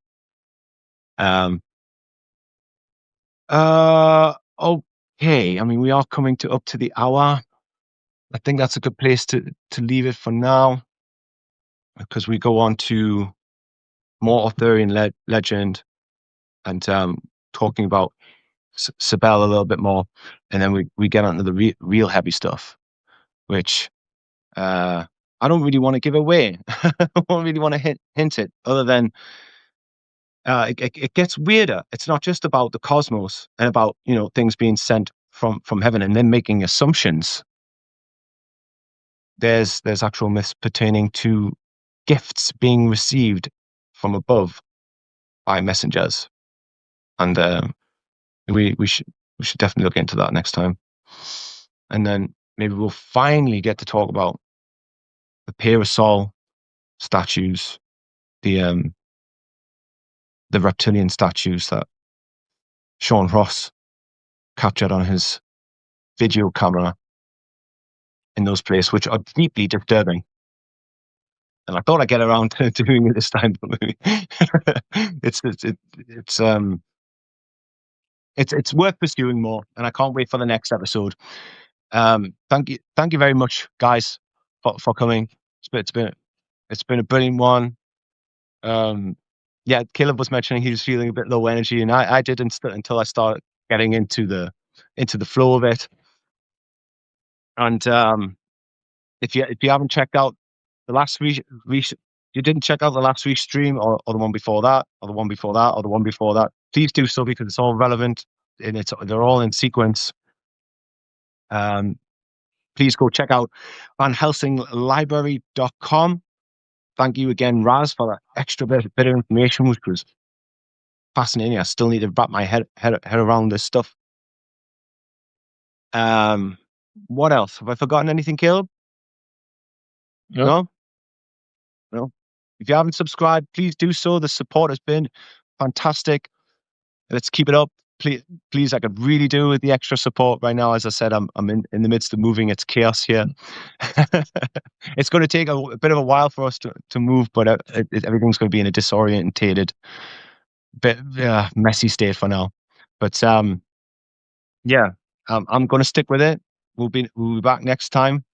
Okay. I mean, we are coming up to the hour. I think that's a good place to leave it for now, because we go on to more Arthurian legend and talking about Sibel a little bit more, and then we get onto the real heavy stuff, which I don't really want to give away. I don't really want to hint it, other than it gets weirder. It's not just about the cosmos and about things being sent from heaven and then making assumptions. There's actual myths pertaining to gifts being received from above by messengers, and we should definitely look into that next time. And then maybe we'll finally get to talk about the Parasol statues, the reptilian statues that Sean Ross captured on his video camera in those places, which are deeply disturbing. And I thought I'd get around to doing it this time, but it's worth pursuing more, and I can't wait for the next episode. Thank you very much, guys, for coming. It's been a brilliant one. Yeah, Caleb was mentioning he was feeling a bit low energy, and I didn't until I started getting into the flow of it. And if you haven't checked out the last you didn't check out the last week's stream, or the one before that, or the one before that, or the one before that, please do so, because it's all relevant and they're all in sequence. Please go check out VanHelsingLibrary.com. Thank you again, Raz, for that extra bit of information, which was fascinating. I still need to wrap my head around this stuff. What else? Have I forgotten anything, Caleb? No? If you haven't subscribed, please do so. The support has been fantastic. Let's keep it up. Please, I could really do with the extra support right now. As I said, I'm in the midst of moving. It's chaos here. It's going to take a bit of a while for us to move, but everything's going to be in a disorientated, bit messy state for now. But yeah, I'm going to stick with it. We'll be back next time.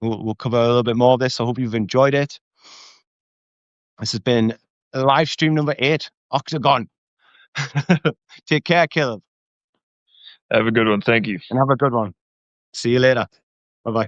We'll cover a little bit more of this. I hope you've enjoyed it. This has been live stream number 8, Octagon. Take care, Caleb. Have a good one. Thank you. And have a good one. See you later. Bye-bye.